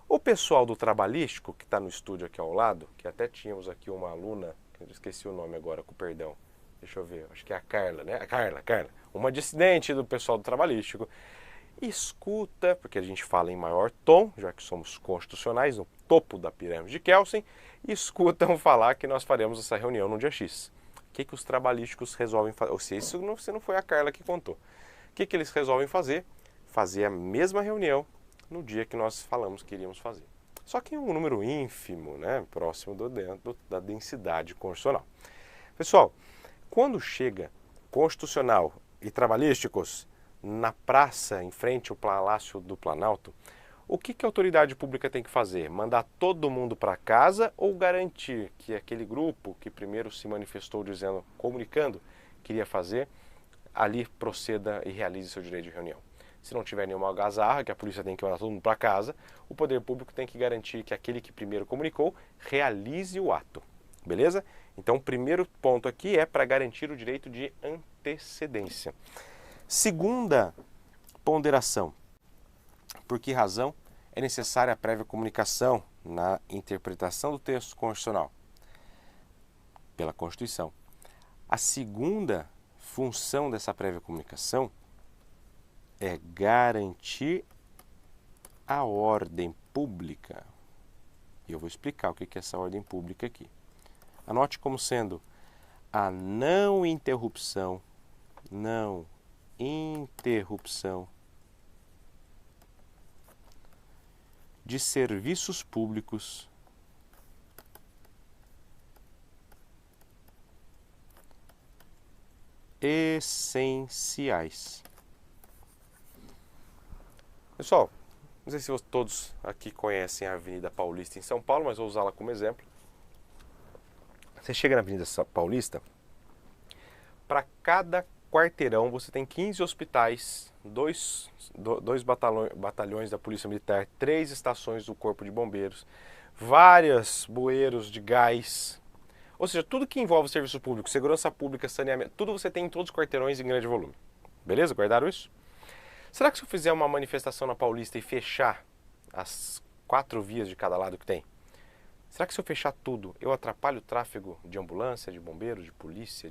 O pessoal do trabalhístico, que está no estúdio aqui ao lado, que até tínhamos aqui uma aluna, que eu esqueci o nome agora, com perdão, deixa eu ver, acho que é a Carla, né? A Carla, uma dissidente do pessoal do trabalhístico, escuta, porque a gente fala em maior tom, já que somos constitucionais, no topo da pirâmide de Kelsen, escutam falar que nós faremos essa reunião no dia X. O que os trabalhísticos resolvem fazer? Ou seja, se não foi a Carla que contou. O que eles resolvem fazer? Fazer a mesma reunião no dia que nós falamos que iríamos fazer. Só que em um número ínfimo, né, próximo da densidade constitucional. Pessoal, quando chega constitucional e trabalhísticos na praça, em frente ao Palácio do Planalto, o que a autoridade pública tem que fazer? Mandar todo mundo para casa ou garantir que aquele grupo que primeiro se manifestou dizendo, comunicando, queria fazer, ali proceda e realize seu direito de reunião? Se não tiver nenhuma algazarra, que a polícia tem que mandar todo mundo para casa, o poder público tem que garantir que aquele que primeiro comunicou realize o ato. Beleza? Então, o primeiro ponto aqui é para garantir o direito de antecedência. Segunda ponderação. Por que razão é necessária a prévia comunicação na interpretação do texto constitucional? Pela Constituição. A segunda função dessa prévia comunicação é garantir a ordem pública. E eu vou explicar o que é essa ordem pública aqui. Anote como sendo a não interrupção de serviços públicos essenciais. Pessoal, não sei se todos aqui conhecem a Avenida Paulista em São Paulo, mas vou usá-la como exemplo. Você chega na Avenida Paulista, para cada quarteirão você tem 15 hospitais, dois batalhões da Polícia Militar, 3 estações do Corpo de Bombeiros, vários bueiros de gás. Ou seja, tudo que envolve serviço público, segurança pública, saneamento, tudo você tem em todos os quarteirões em grande volume. Beleza? Guardaram isso? Será que se eu fizer uma manifestação na Paulista e fechar as 4 vias de cada lado que tem, será que se eu fechar tudo, eu atrapalho o tráfego de ambulância, de bombeiros, de polícia,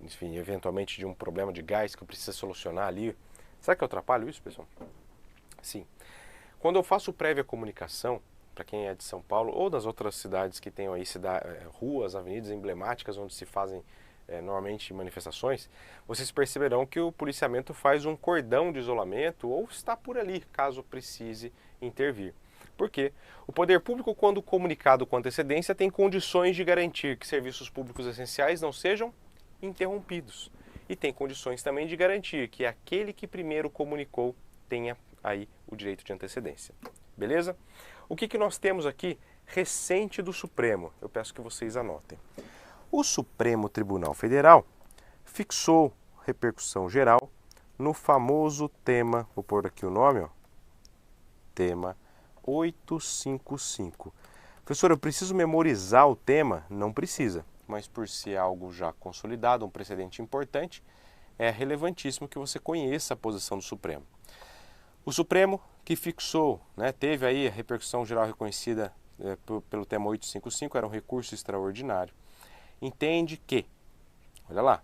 enfim, eventualmente de um problema de gás que eu preciso solucionar ali? Será que eu atrapalho isso, pessoal? Sim. Quando eu faço prévia comunicação, para quem é de São Paulo ou das outras cidades que tenham aí ruas, avenidas emblemáticas onde se fazem normalmente manifestações, vocês perceberão que o policiamento faz um cordão de isolamento ou está por ali, caso precise intervir. Por quê? O poder público, quando comunicado com antecedência, tem condições de garantir que serviços públicos essenciais não sejam interrompidos. E tem condições também de garantir que aquele que primeiro comunicou tenha aí o direito de antecedência. Beleza? O que nós temos aqui recente do Supremo? Eu peço que vocês anotem. O Supremo Tribunal Federal fixou repercussão geral no famoso tema, vou pôr aqui o nome, ó, tema 855. Professor, eu preciso memorizar o tema? Não precisa, mas por ser algo já consolidado, um precedente importante, é relevantíssimo que você conheça a posição do Supremo. O Supremo que fixou, teve aí a repercussão geral reconhecida pelo tema 855, era um recurso extraordinário, entende que, olha lá,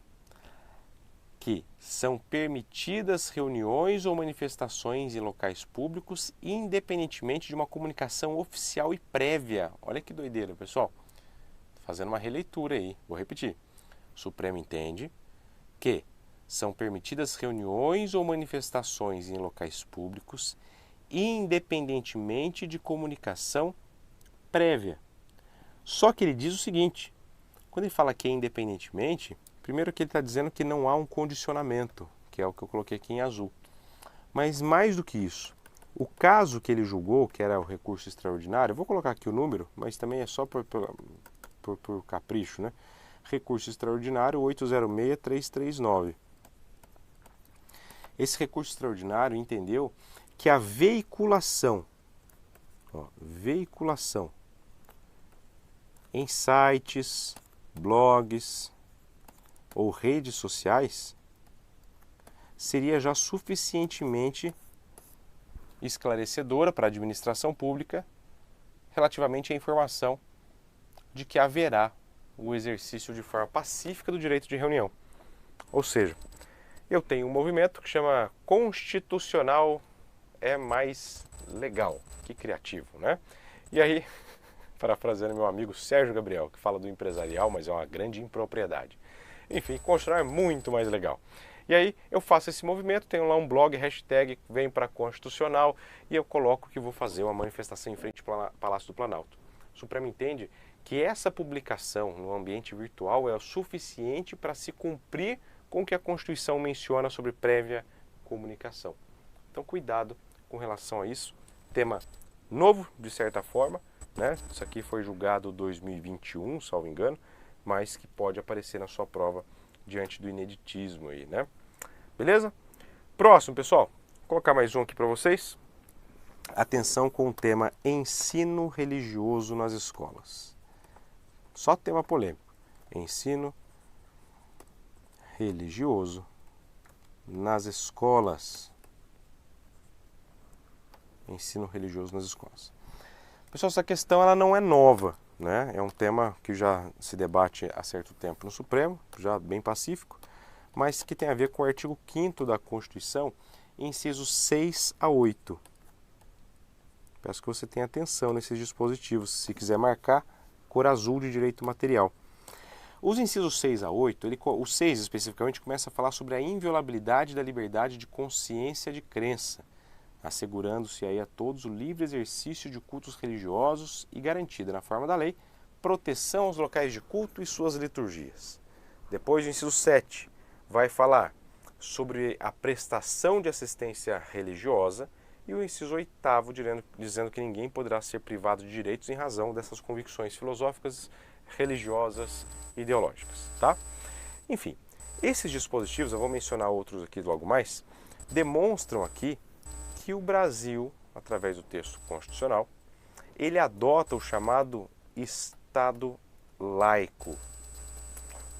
que são permitidas reuniões ou manifestações em locais públicos independentemente de uma comunicação oficial e prévia. Olha que doideira, pessoal. Tô fazendo uma releitura aí, vou repetir. O Supremo entende que são permitidas reuniões ou manifestações em locais públicos independentemente de comunicação prévia. Só que ele diz o seguinte, quando ele fala que é independentemente, primeiro que ele está dizendo que não há um condicionamento, que é o que eu coloquei aqui em azul. Mas mais do que isso, o caso que ele julgou, que era o recurso extraordinário, eu vou colocar aqui o número, mas também é só por capricho, né? Recurso extraordinário 806.339. Esse recurso extraordinário entendeu que a veiculação em sites, blogs ou redes sociais seria já suficientemente esclarecedora para a administração pública relativamente à informação de que haverá o exercício de forma pacífica do direito de reunião. Ou seja, eu tenho um movimento que chama Constitucional é mais legal, que criativo, né? E aí, parafraseando meu amigo Sérgio Gabriel, que fala do empresarial, mas é uma grande impropriedade. Enfim, Constitucional é muito mais legal. E aí eu faço esse movimento, tenho lá um blog, hashtag vem para Constitucional, e eu coloco que vou fazer uma manifestação em frente ao Palácio do Planalto. O Supremo entende que essa publicação no ambiente virtual é o suficiente para se cumprir com o que a Constituição menciona sobre prévia comunicação. Então, cuidado com relação a isso. Tema novo, de certa forma, né? Isso aqui foi julgado em 2021, salvo engano, mas que pode aparecer na sua prova diante do ineditismo aí, né? Beleza? Próximo, pessoal. Vou colocar mais um aqui para vocês. Atenção com o tema ensino religioso nas escolas. Só tema polêmico. Ensino religioso nas escolas. Ensino religioso nas escolas. Pessoal, essa questão ela não é nova, né? É um tema que já se debate há certo tempo no Supremo, já bem pacífico, mas que tem a ver com o artigo 5º da Constituição, incisos 6 a 8. Peço que você tenha atenção nesses dispositivos, se quiser marcar, cor azul de direito material. Os incisos 6 a 8, o 6 especificamente, começa a falar sobre a inviolabilidade da liberdade de consciência de crença, assegurando-se aí a todos o livre exercício de cultos religiosos e garantida, na forma da lei, proteção aos locais de culto e suas liturgias. Depois, o inciso 7 vai falar sobre a prestação de assistência religiosa e o inciso 8º dizendo que ninguém poderá ser privado de direitos em razão dessas convicções filosóficas, religiosas e ideológicas, tá? Enfim, esses dispositivos, eu vou mencionar outros aqui logo mais, demonstram aqui que o Brasil, através do texto constitucional, ele adota o chamado Estado laico.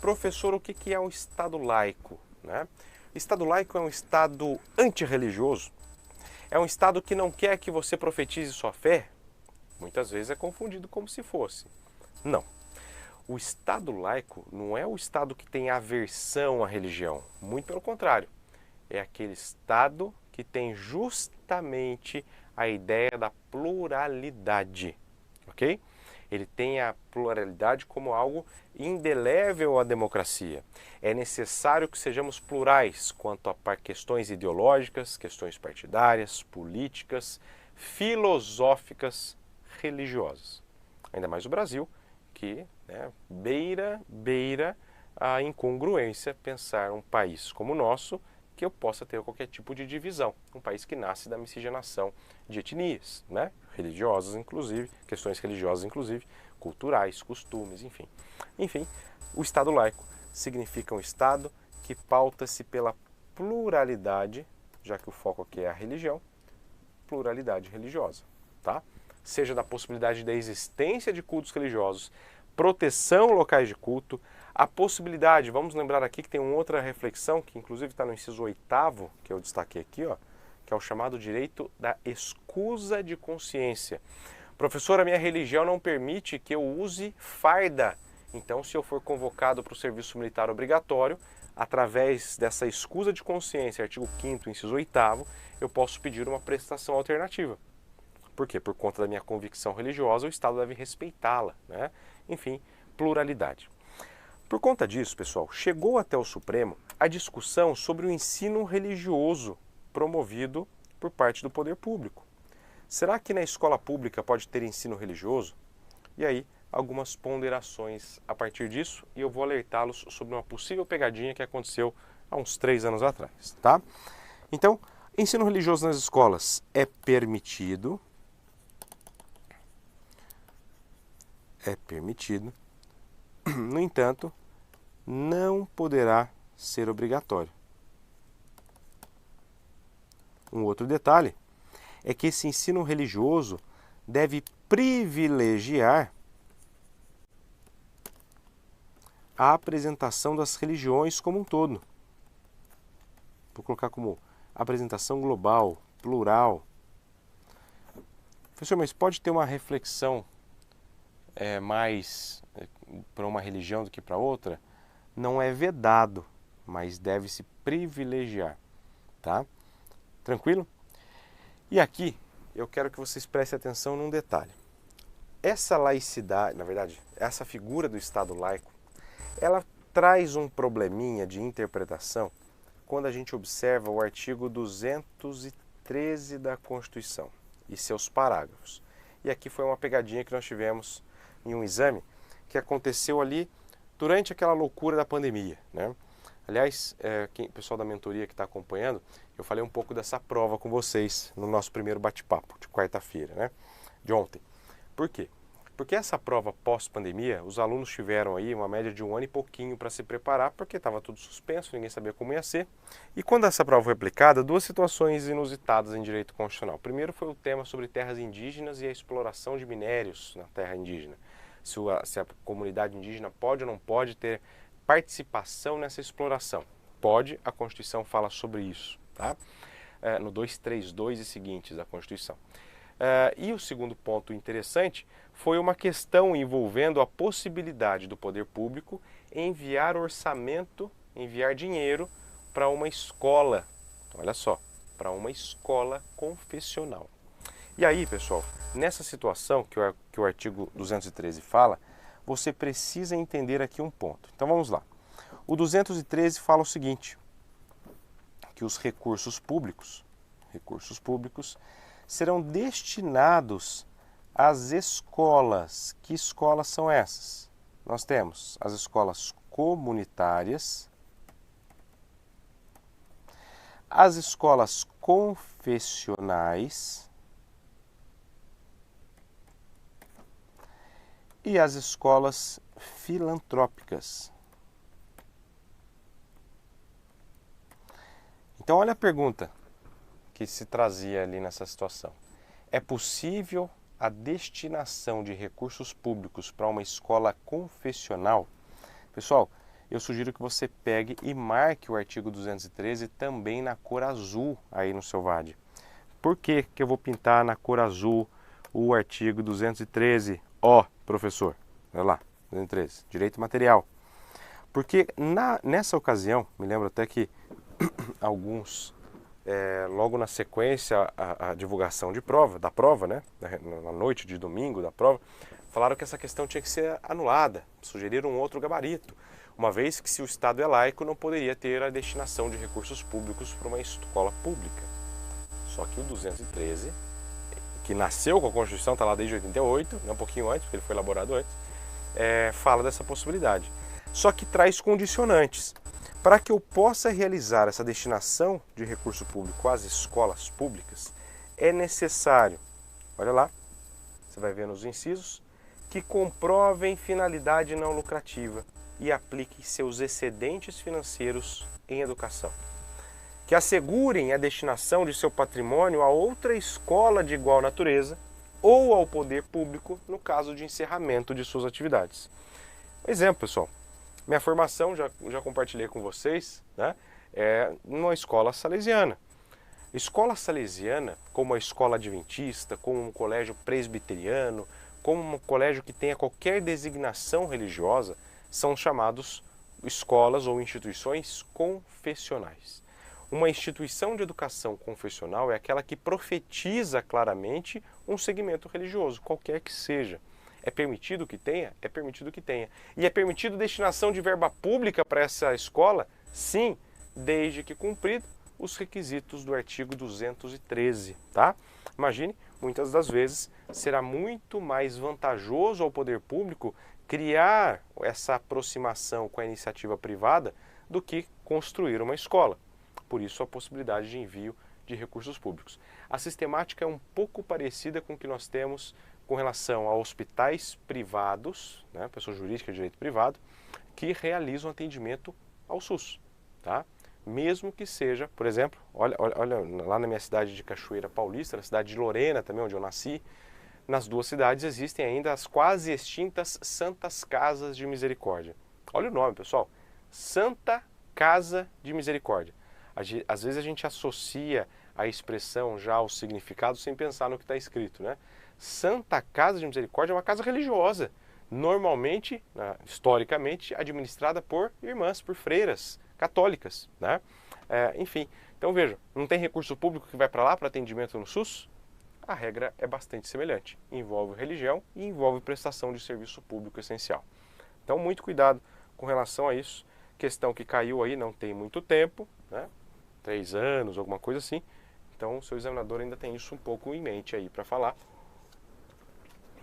Professor, o que é um Estado laico, né? Estado laico é um Estado antirreligioso, é um Estado que não quer que você profetize sua fé. Muitas vezes é confundido como se fosse. Não. O Estado laico não é o Estado que tem aversão à religião. Muito pelo contrário. É aquele Estado que tem justamente a ideia da pluralidade. Ok? Ele tem a pluralidade como algo indelével à democracia. É necessário que sejamos plurais quanto a questões ideológicas, questões partidárias, políticas, filosóficas, religiosas. Ainda mais o Brasil, que beira a incongruência pensar um país como o nosso que eu possa ter qualquer tipo de divisão. Um país que nasce da miscigenação de etnias, né? Religiosas inclusive, questões religiosas inclusive, culturais, costumes, enfim. Enfim, o Estado laico significa um Estado que pauta-se pela pluralidade, já que o foco aqui é a religião, pluralidade religiosa, tá? Seja da possibilidade da existência de cultos religiosos, proteção locais de culto, a possibilidade, vamos lembrar aqui que tem uma outra reflexão, que inclusive está no inciso 8º, que eu destaquei aqui, ó, que é o chamado direito da escusa de consciência. Professor, a minha religião não permite que eu use farda. Então, se eu for convocado para o serviço militar obrigatório, através dessa escusa de consciência, artigo 5º, inciso 8º, eu posso pedir uma prestação alternativa. Por quê? Por conta da minha convicção religiosa, o Estado deve respeitá-la, né? Enfim, pluralidade. Por conta disso, pessoal, chegou até o Supremo a discussão sobre o ensino religioso promovido por parte do poder público. Será que na escola pública pode ter ensino religioso? E aí, algumas ponderações a partir disso, e eu vou alertá-los sobre uma possível pegadinha que aconteceu há uns 3 anos atrás, tá? Então, ensino religioso nas escolas é permitido, no entanto, não poderá ser obrigatório. Um outro detalhe é que esse ensino religioso deve privilegiar a apresentação das religiões como um todo. Vou colocar como apresentação global, plural. Professor, mas pode ter uma reflexão mais para uma religião do que para outra? Não é vedado, mas deve-se privilegiar, tá? Tranquilo? E aqui eu quero que vocês prestem atenção num detalhe. Essa laicidade, na verdade, essa figura do Estado laico, ela traz um probleminha de interpretação quando a gente observa o artigo 213 da Constituição e seus parágrafos. E aqui foi uma pegadinha que nós tivemos em um exame que aconteceu ali durante aquela loucura da pandemia, né? Aliás, o pessoal da mentoria que está acompanhando, eu falei um pouco dessa prova com vocês no nosso primeiro bate-papo de quarta-feira, né? De ontem. Por quê? Porque essa prova pós-pandemia, os alunos tiveram aí uma média de 1 ano e pouquinho para se preparar, porque estava tudo suspenso, ninguém sabia como ia ser. E quando essa prova foi aplicada, 2 situações inusitadas em direito constitucional. Primeiro foi o tema sobre terras indígenas e a exploração de minérios na terra indígena. Se a comunidade indígena pode ou não pode ter participação nessa exploração. Pode, a Constituição fala sobre isso, tá? No 232 e seguintes da Constituição. E o segundo ponto interessante foi uma questão envolvendo a possibilidade do poder público enviar orçamento, enviar dinheiro para uma escola, olha só, para uma escola confessional. E aí, pessoal, nessa situação que o artigo 213 fala, você precisa entender aqui um ponto. Então vamos lá. O 213 fala o seguinte, que os recursos públicos serão destinados às escolas. Que escolas são essas? Nós temos as escolas comunitárias, as escolas confessionais e as escolas filantrópicas. Então olha a pergunta que se trazia ali nessa situação. É possível a destinação de recursos públicos para uma escola confessional? Pessoal, eu sugiro que você pegue e marque o artigo 213 também na cor azul aí no seu VAD. Por que que eu vou pintar na cor azul o artigo 213? Ó, professor, olha lá, 213, direito material. Porque nessa ocasião, me lembro até que alguns, logo na sequência, a divulgação da prova, né, na noite de domingo da prova, falaram que essa questão tinha que ser anulada, sugeriram um outro gabarito, uma vez que se o Estado é laico não poderia ter a destinação de recursos públicos para uma escola pública. Só que o 213, que nasceu com a Constituição, está lá desde 88, um pouquinho antes, porque ele foi elaborado antes, fala dessa possibilidade. Só que traz condicionantes. Para que eu possa realizar essa destinação de recurso público às escolas públicas, é necessário, olha lá, você vai ver nos incisos, que comprovem finalidade não lucrativa e apliquem seus excedentes financeiros em educação. Que assegurem a destinação de seu patrimônio a outra escola de igual natureza ou ao poder público no caso de encerramento de suas atividades. Um exemplo, pessoal. Minha formação, já compartilhei com vocês, né, é numa escola salesiana. Escola salesiana, como a escola adventista, como um colégio presbiteriano, como um colégio que tenha qualquer designação religiosa, são chamados escolas ou instituições confessionais. Uma instituição de educação confessional é aquela que profetiza claramente um segmento religioso, qualquer que seja. É permitido que tenha? É permitido que tenha. E é permitido destinação de verba pública para essa escola? Sim, desde que cumprido os requisitos do artigo 213, tá? Imagine, muitas das vezes será muito mais vantajoso ao poder público criar essa aproximação com a iniciativa privada do que construir uma escola. Por isso a possibilidade de envio de recursos públicos. A sistemática é um pouco parecida com o que nós temos com relação a hospitais privados, né, pessoa jurídica de direito privado, que realizam atendimento ao SUS, tá? Mesmo que seja, por exemplo, olha lá na minha cidade de Cachoeira Paulista, na cidade de Lorena também, onde eu nasci, nas duas cidades existem ainda as quase extintas Santas Casas de Misericórdia. Olha o nome, pessoal, Santa Casa de Misericórdia. Às vezes a gente associa a expressão já ao significado sem pensar no que está escrito, né? Santa Casa de Misericórdia é uma casa religiosa, normalmente, historicamente, administrada por irmãs, por freiras católicas, né? Enfim, então veja, não tem recurso público que vai para lá para atendimento no SUS? A regra é bastante semelhante, envolve religião e envolve prestação de serviço público essencial. Então muito cuidado com relação a isso, questão que caiu aí não tem muito tempo, né? 3 anos, alguma coisa assim, então o seu examinador ainda tem isso um pouco em mente aí para falar.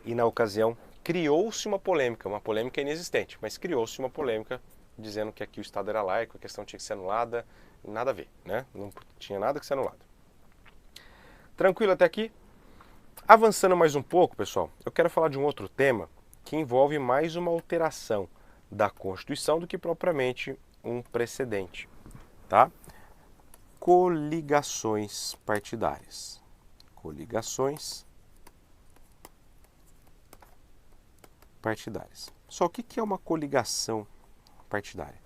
E na ocasião criou-se uma polêmica inexistente, mas criou-se uma polêmica dizendo que aqui o Estado era laico, a questão tinha que ser anulada, nada a ver, né? Não tinha nada que ser anulado. Tranquilo até aqui? Avançando mais um pouco, pessoal, eu quero falar de um outro tema que envolve mais uma alteração da Constituição do que propriamente um precedente, tá? Coligações partidárias. Coligações partidárias. Só o que é uma coligação partidária?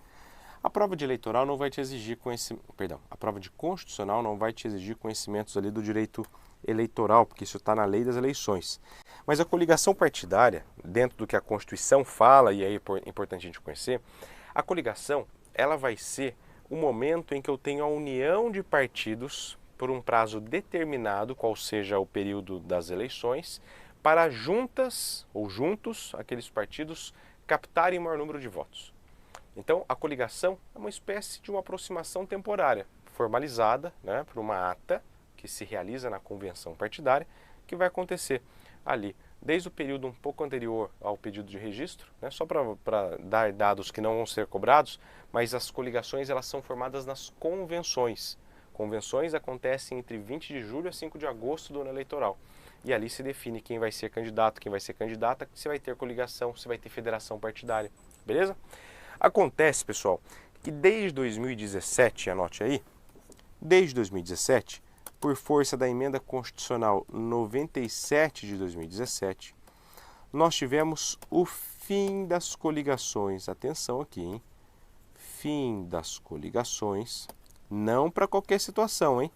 A prova de eleitoral não vai te exigir a prova de constitucional não vai te exigir conhecimentos ali do direito eleitoral, porque isso está na lei das eleições. Mas a coligação partidária, dentro do que a Constituição fala, e aí é importante a gente conhecer, a coligação ela vai ser o momento em que eu tenho a união de partidos por um prazo determinado, qual seja o período das eleições, para juntas ou juntos aqueles partidos captarem o maior número de votos. Então, a coligação é uma espécie de uma aproximação temporária, formalizada, né, por uma ata que se realiza na convenção partidária, que vai acontecer ali, desde o período um pouco anterior ao pedido de registro, né, só para dar dados que não vão ser cobrados, mas as coligações elas são formadas nas convenções. Convenções acontecem entre 20 de julho a 5 de agosto do ano eleitoral. E ali se define quem vai ser candidato, quem vai ser candidata, se vai ter coligação, se vai ter federação partidária, beleza? Acontece, pessoal, que desde 2017, anote aí, desde 2017, por força da emenda constitucional 97 de 2017, nós tivemos o fim das coligações. Atenção aqui, hein? Fim das coligações, não para qualquer situação, hein?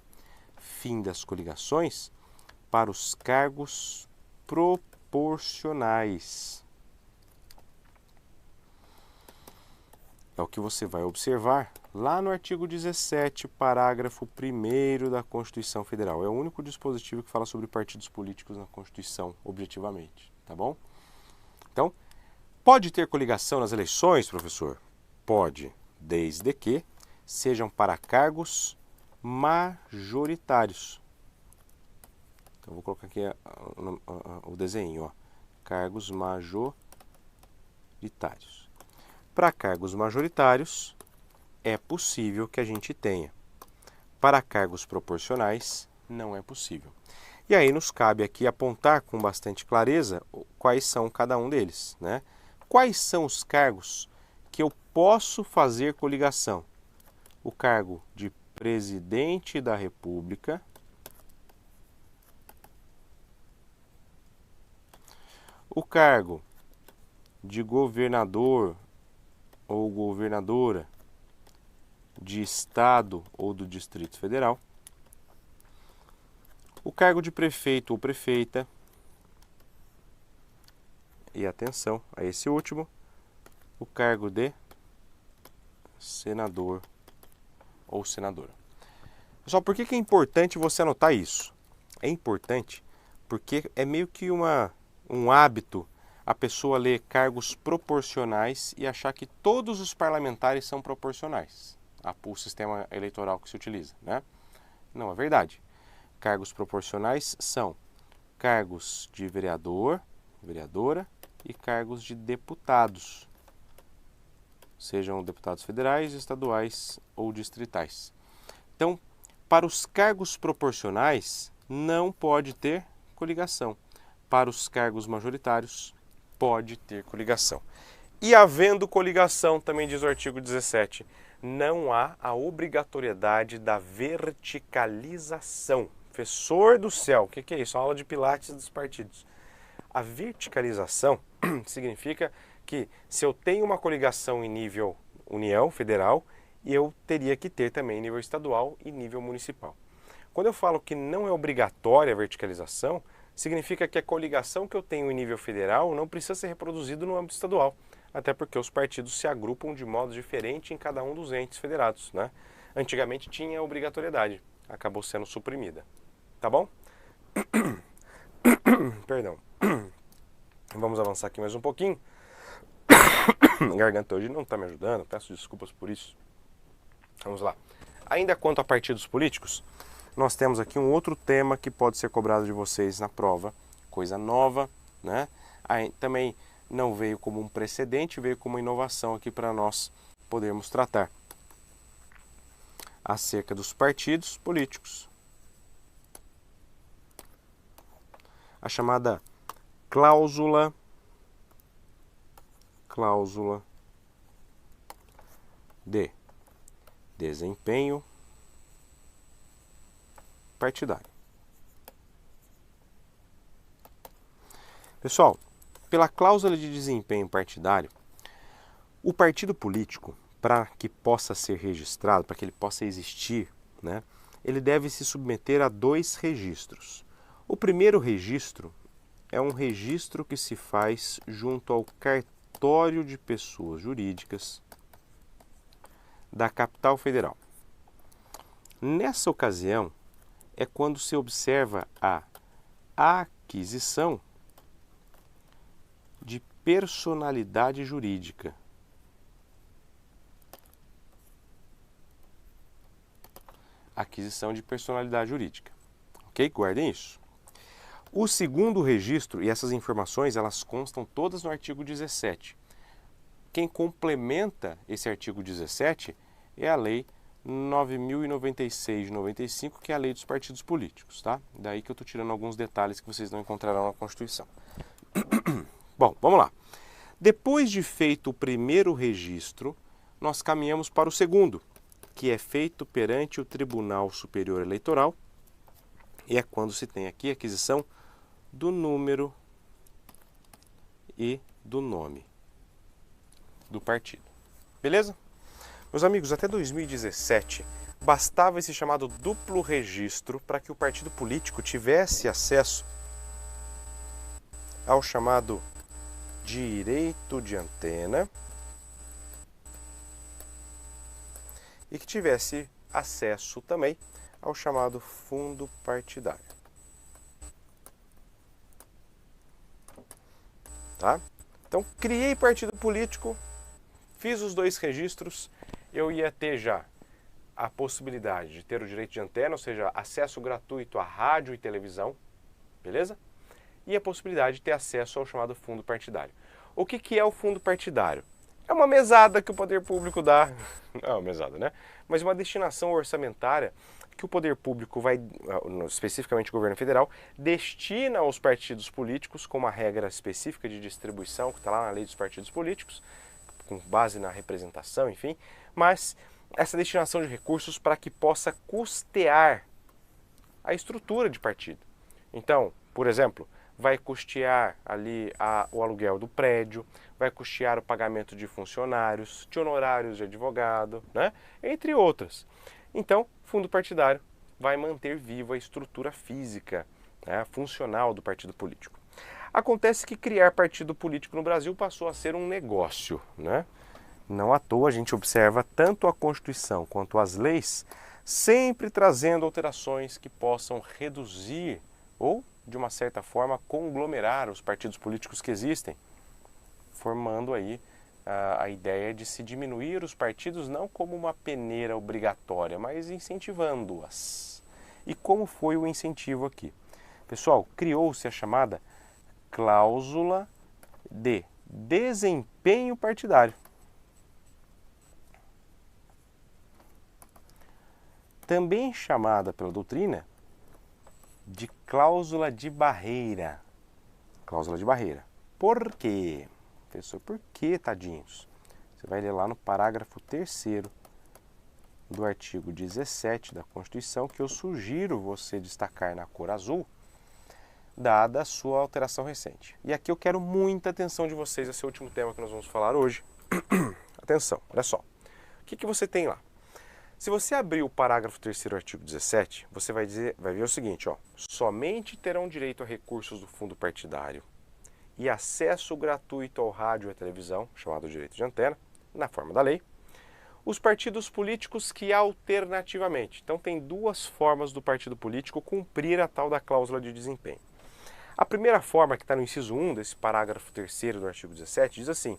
Fim das coligações para os cargos proporcionais. É o que você vai observar lá no artigo 17, parágrafo 1º da Constituição Federal. É o único dispositivo que fala sobre partidos políticos na Constituição, objetivamente, tá bom? Então, pode ter coligação nas eleições, professor? Pode, desde que sejam para cargos majoritários. Então, vou colocar aqui o desenho, ó. Cargos majoritários. Para cargos majoritários, é possível que a gente tenha. Para cargos proporcionais, não é possível. E aí nos cabe aqui apontar com bastante clareza quais são cada um deles, né? Quais são os cargos que eu posso fazer coligação? O cargo de presidente da República, o cargo de governador ou governadora de estado ou do Distrito Federal, o cargo de prefeito ou prefeita, e atenção a esse último, o cargo de senador ou senadora. Pessoal, por que é importante você anotar isso? É importante porque é meio que um hábito a pessoa ler cargos proporcionais e achar que todos os parlamentares são proporcionais. O sistema eleitoral que se utiliza, né? Não é verdade. Cargos proporcionais são cargos de vereador, vereadora e cargos de deputados, sejam deputados federais, estaduais ou distritais. Então, para os cargos proporcionais, não pode ter coligação. Para os cargos majoritários, pode ter coligação. E havendo coligação, também diz o artigo 17, não há a obrigatoriedade da verticalização. Professor do céu, o que é isso? A aula de pilates dos partidos. A verticalização significa que se eu tenho uma coligação em nível União Federal, eu teria que ter também em nível estadual e nível municipal. Quando eu falo que não é obrigatória a verticalização, significa que a coligação que eu tenho em nível federal não precisa ser reproduzida no âmbito estadual, até porque os partidos se agrupam de modo diferente em cada um dos entes federados, né? Antigamente tinha obrigatoriedade, acabou sendo suprimida. Tá bom? Perdão. Vamos avançar aqui mais um pouquinho. A garganta hoje não está me ajudando, peço desculpas por isso. Vamos lá. Ainda quanto a partidos políticos, nós temos aqui um outro tema que pode ser cobrado de vocês na prova, coisa nova, né? Aí, também não veio como um precedente, veio como uma inovação aqui para nós podermos tratar acerca dos partidos políticos. A chamada cláusula de desempenho partidário. Pessoal, pela cláusula de desempenho partidário, o partido político, para que possa ser registrado, para que ele possa existir, né, ele deve se submeter a 2 registros. O primeiro registro é um registro que se faz junto ao cartório de pessoas jurídicas da capital federal. Nessa ocasião, é quando se observa a aquisição personalidade jurídica. Aquisição de personalidade jurídica. Ok? Guardem isso. O segundo registro, e essas informações, elas constam todas no artigo 17. Quem complementa esse artigo 17 é a Lei 9.096 de 95, que é a Lei dos Partidos Políticos, tá? Daí que eu estou tirando alguns detalhes que vocês não encontrarão na Constituição. Bom, vamos lá. Depois de feito o primeiro registro, nós caminhamos para o segundo, que é feito perante o Tribunal Superior Eleitoral, e é quando se tem aqui a aquisição do número e do nome do partido. Beleza? Meus amigos, até 2017, bastava esse chamado duplo registro para que o partido político tivesse acesso ao chamado direito de antena e que tivesse acesso também ao chamado fundo partidário. Tá? Então, criei partido político, fiz os dois registros, eu ia ter já a possibilidade de ter o direito de antena, ou seja, acesso gratuito a rádio e televisão, beleza? E a possibilidade de ter acesso ao chamado fundo partidário. O que é o fundo partidário? É uma mesada que o poder público dá, não é uma mesada, né? Mas uma destinação orçamentária que o poder público vai, especificamente o governo federal, destina aos partidos políticos com uma regra específica de distribuição, que está lá na lei dos partidos políticos, com base na representação, enfim, mas essa destinação de recursos para que possa custear a estrutura de partido. Então, por exemplo, vai custear ali o aluguel do prédio, vai custear o pagamento de funcionários, de honorários de advogado, né? Entre outras. Então, fundo partidário vai manter viva a estrutura física, né, funcional do partido político. Acontece que criar partido político no Brasil passou a ser um negócio, né? Não à toa a gente observa tanto a Constituição quanto as leis sempre trazendo alterações que possam reduzir ou, de uma certa forma, conglomerar os partidos políticos que existem, formando aí a ideia de se diminuir os partidos não como uma peneira obrigatória, mas incentivando-as. E como foi o incentivo aqui? Pessoal, criou-se a chamada cláusula de desempenho partidário. Também chamada pela doutrina de cláusula de barreira. Cláusula de barreira. Por quê? Professor, por que, tadinhos? Você vai ler lá no parágrafo 3º do artigo 17 da Constituição, que eu sugiro você destacar na cor azul, dada a sua alteração recente. E aqui eu quero muita atenção de vocês, esse é o último tema que nós vamos falar hoje. Atenção, olha só. O que você tem lá? Se você abrir o parágrafo 3º do artigo 17, você vai ver o seguinte, ó, somente terão direito a recursos do fundo partidário e acesso gratuito ao rádio e à televisão, chamado direito de antena, na forma da lei, os partidos políticos que alternativamente, então tem duas formas do partido político cumprir a tal da cláusula de desempenho. A primeira forma, que está no inciso 1 desse parágrafo 3º do artigo 17, diz assim: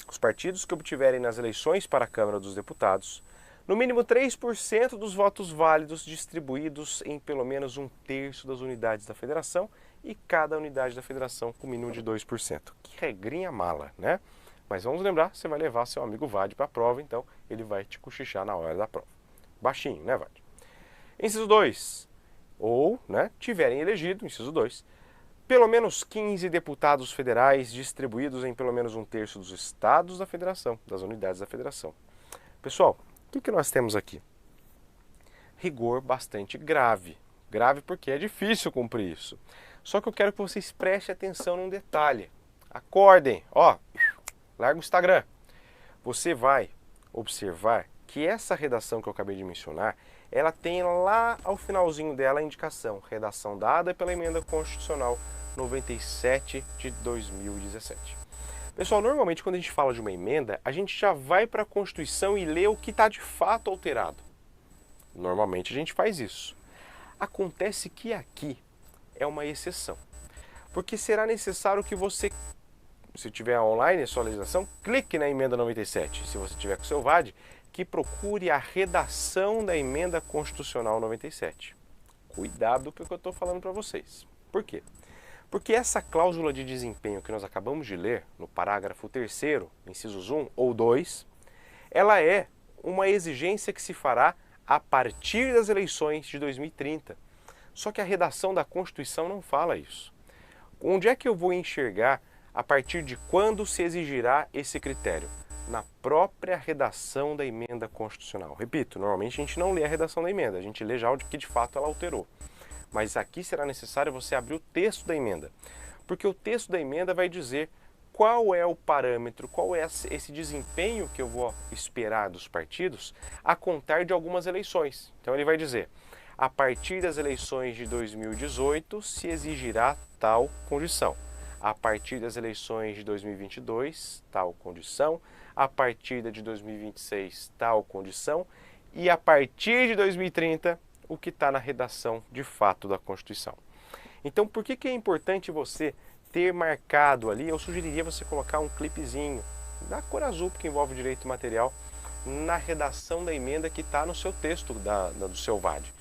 os partidos que obtiverem nas eleições para a Câmara dos Deputados no mínimo 3% dos votos válidos distribuídos em pelo menos 1/3 das unidades da federação e cada unidade da federação com mínimo de 2%. Que regrinha mala, né? Mas vamos lembrar, você vai levar seu amigo Vade para a prova, então ele vai te cochichar na hora da prova. Baixinho, né, Vade? Inciso 2. Ou, né, tiverem elegido, inciso 2, pelo menos 15 deputados federais distribuídos em pelo menos 1/3 dos estados da federação, das unidades da federação. Pessoal, o que nós temos aqui? Rigor bastante grave. Grave porque é difícil cumprir isso. Só que eu quero que vocês prestem atenção num detalhe. Acordem, ó, larga o Instagram. Você vai observar que essa redação que eu acabei de mencionar, ela tem lá ao finalzinho dela a indicação, redação dada pela Emenda Constitucional 97 de 2017. Pessoal, normalmente quando a gente fala de uma emenda, a gente já vai para a Constituição e lê o que está de fato alterado. Normalmente a gente faz isso. Acontece que aqui é uma exceção, porque será necessário que você se tiver online a sua legislação, clique na emenda 97. Se você tiver com o seu VAD, que procure a redação da emenda constitucional 97. Cuidado com o que eu estou falando para vocês. Por quê? Porque essa cláusula de desempenho que nós acabamos de ler, no parágrafo 3º, incisos 1 ou 2, ela é uma exigência que se fará a partir das eleições de 2030. Só que a redação da Constituição não fala isso. Onde é que eu vou enxergar a partir de quando se exigirá esse critério? Na própria redação da emenda constitucional. Repito, normalmente a gente não lê a redação da emenda, a gente lê já o que de fato ela alterou. Mas aqui será necessário você abrir o texto da emenda, porque o texto da emenda vai dizer qual é o parâmetro, qual é esse desempenho que eu vou esperar dos partidos a contar de algumas eleições. Então ele vai dizer, a partir das eleições de 2018 se exigirá tal condição. A partir das eleições de 2022, tal condição. A partir de 2026, tal condição. E a partir de 2030, o que está na redação de fato da Constituição. Então, por que é importante você ter marcado ali? Eu sugeriria você colocar um clipezinho da cor azul, porque envolve direito material, na redação da emenda que está no seu texto do seu VAD.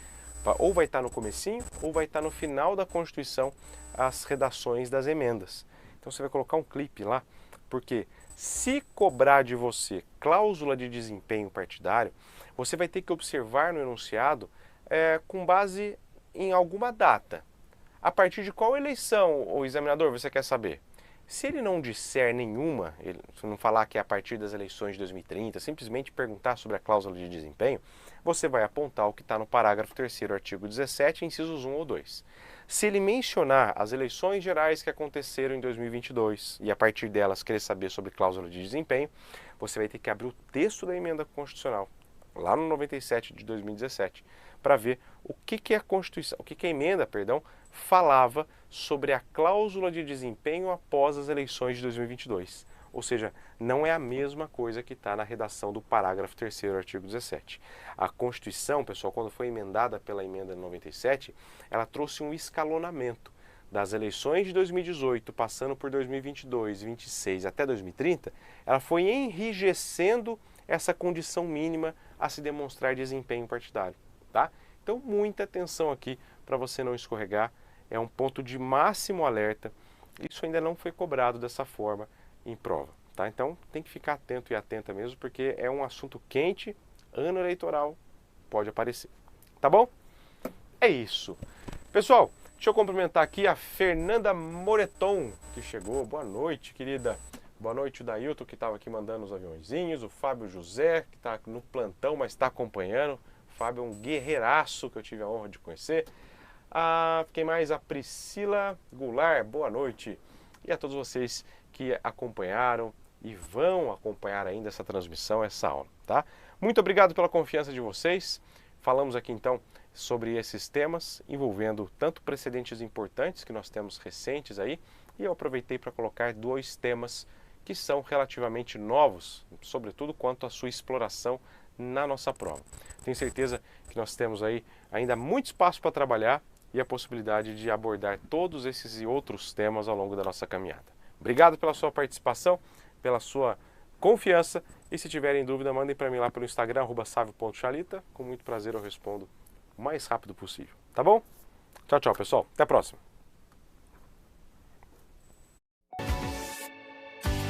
Ou vai estar no comecinho, ou vai estar no final da Constituição as redações das emendas. Então você vai colocar um clipe lá, porque se cobrar de você cláusula de desempenho partidário, você vai ter que observar no enunciado com base em alguma data. A partir de qual eleição, o examinador, você quer saber? Se ele não disser nenhuma, se não falar que é a partir das eleições de 2030, simplesmente perguntar sobre a cláusula de desempenho, você vai apontar o que está no parágrafo 3º, artigo 17, incisos 1 ou 2. Se ele mencionar as eleições gerais que aconteceram em 2022 e a partir delas querer saber sobre cláusula de desempenho, você vai ter que abrir o texto da emenda constitucional, lá no 97 de 2017, para ver o que a Constituição, o que a emenda, perdão, falava sobre a cláusula de desempenho após as eleições de 2022. Ou seja, não é a mesma coisa que está na redação do parágrafo 3º, artigo 17. A Constituição, pessoal, quando foi emendada pela emenda 97, ela trouxe um escalonamento das eleições de 2018, passando por 2022, 2026 até 2030, ela foi enrijecendo essa condição mínima a se demonstrar desempenho partidário. Tá? Então, muita atenção aqui para você não escorregar, é um ponto de máximo alerta. Isso ainda não foi cobrado dessa forma em prova, tá? Então, tem que ficar atento e atenta mesmo, porque é um assunto quente, ano eleitoral, pode aparecer. Tá bom? É isso. Pessoal, deixa eu cumprimentar aqui a Fernanda Moreton, que chegou. Boa noite, querida. Boa noite, o Dailton, que estava aqui mandando os aviãozinhos, o Fábio José, que está no plantão, mas está acompanhando. Fábio é um guerreiraço que eu tive a honra de conhecer. Quem mais? A Priscila Goulart, boa noite. E a todos vocês que acompanharam e vão acompanhar ainda essa transmissão, essa aula, tá? Muito obrigado pela confiança de vocês. Falamos aqui então sobre esses temas envolvendo tanto precedentes importantes que nós temos recentes aí, e eu aproveitei para colocar 2 temas que são relativamente novos, sobretudo quanto à sua exploração na nossa prova. Tenho certeza que nós temos aí ainda muito espaço para trabalhar e a possibilidade de abordar todos esses e outros temas ao longo da nossa caminhada. Obrigado pela sua participação, pela sua confiança, e se tiverem dúvida, mandem para mim lá pelo Instagram, @savio.chalita, com muito prazer eu respondo o mais rápido possível, tá bom? Tchau, tchau, pessoal. Até a próxima.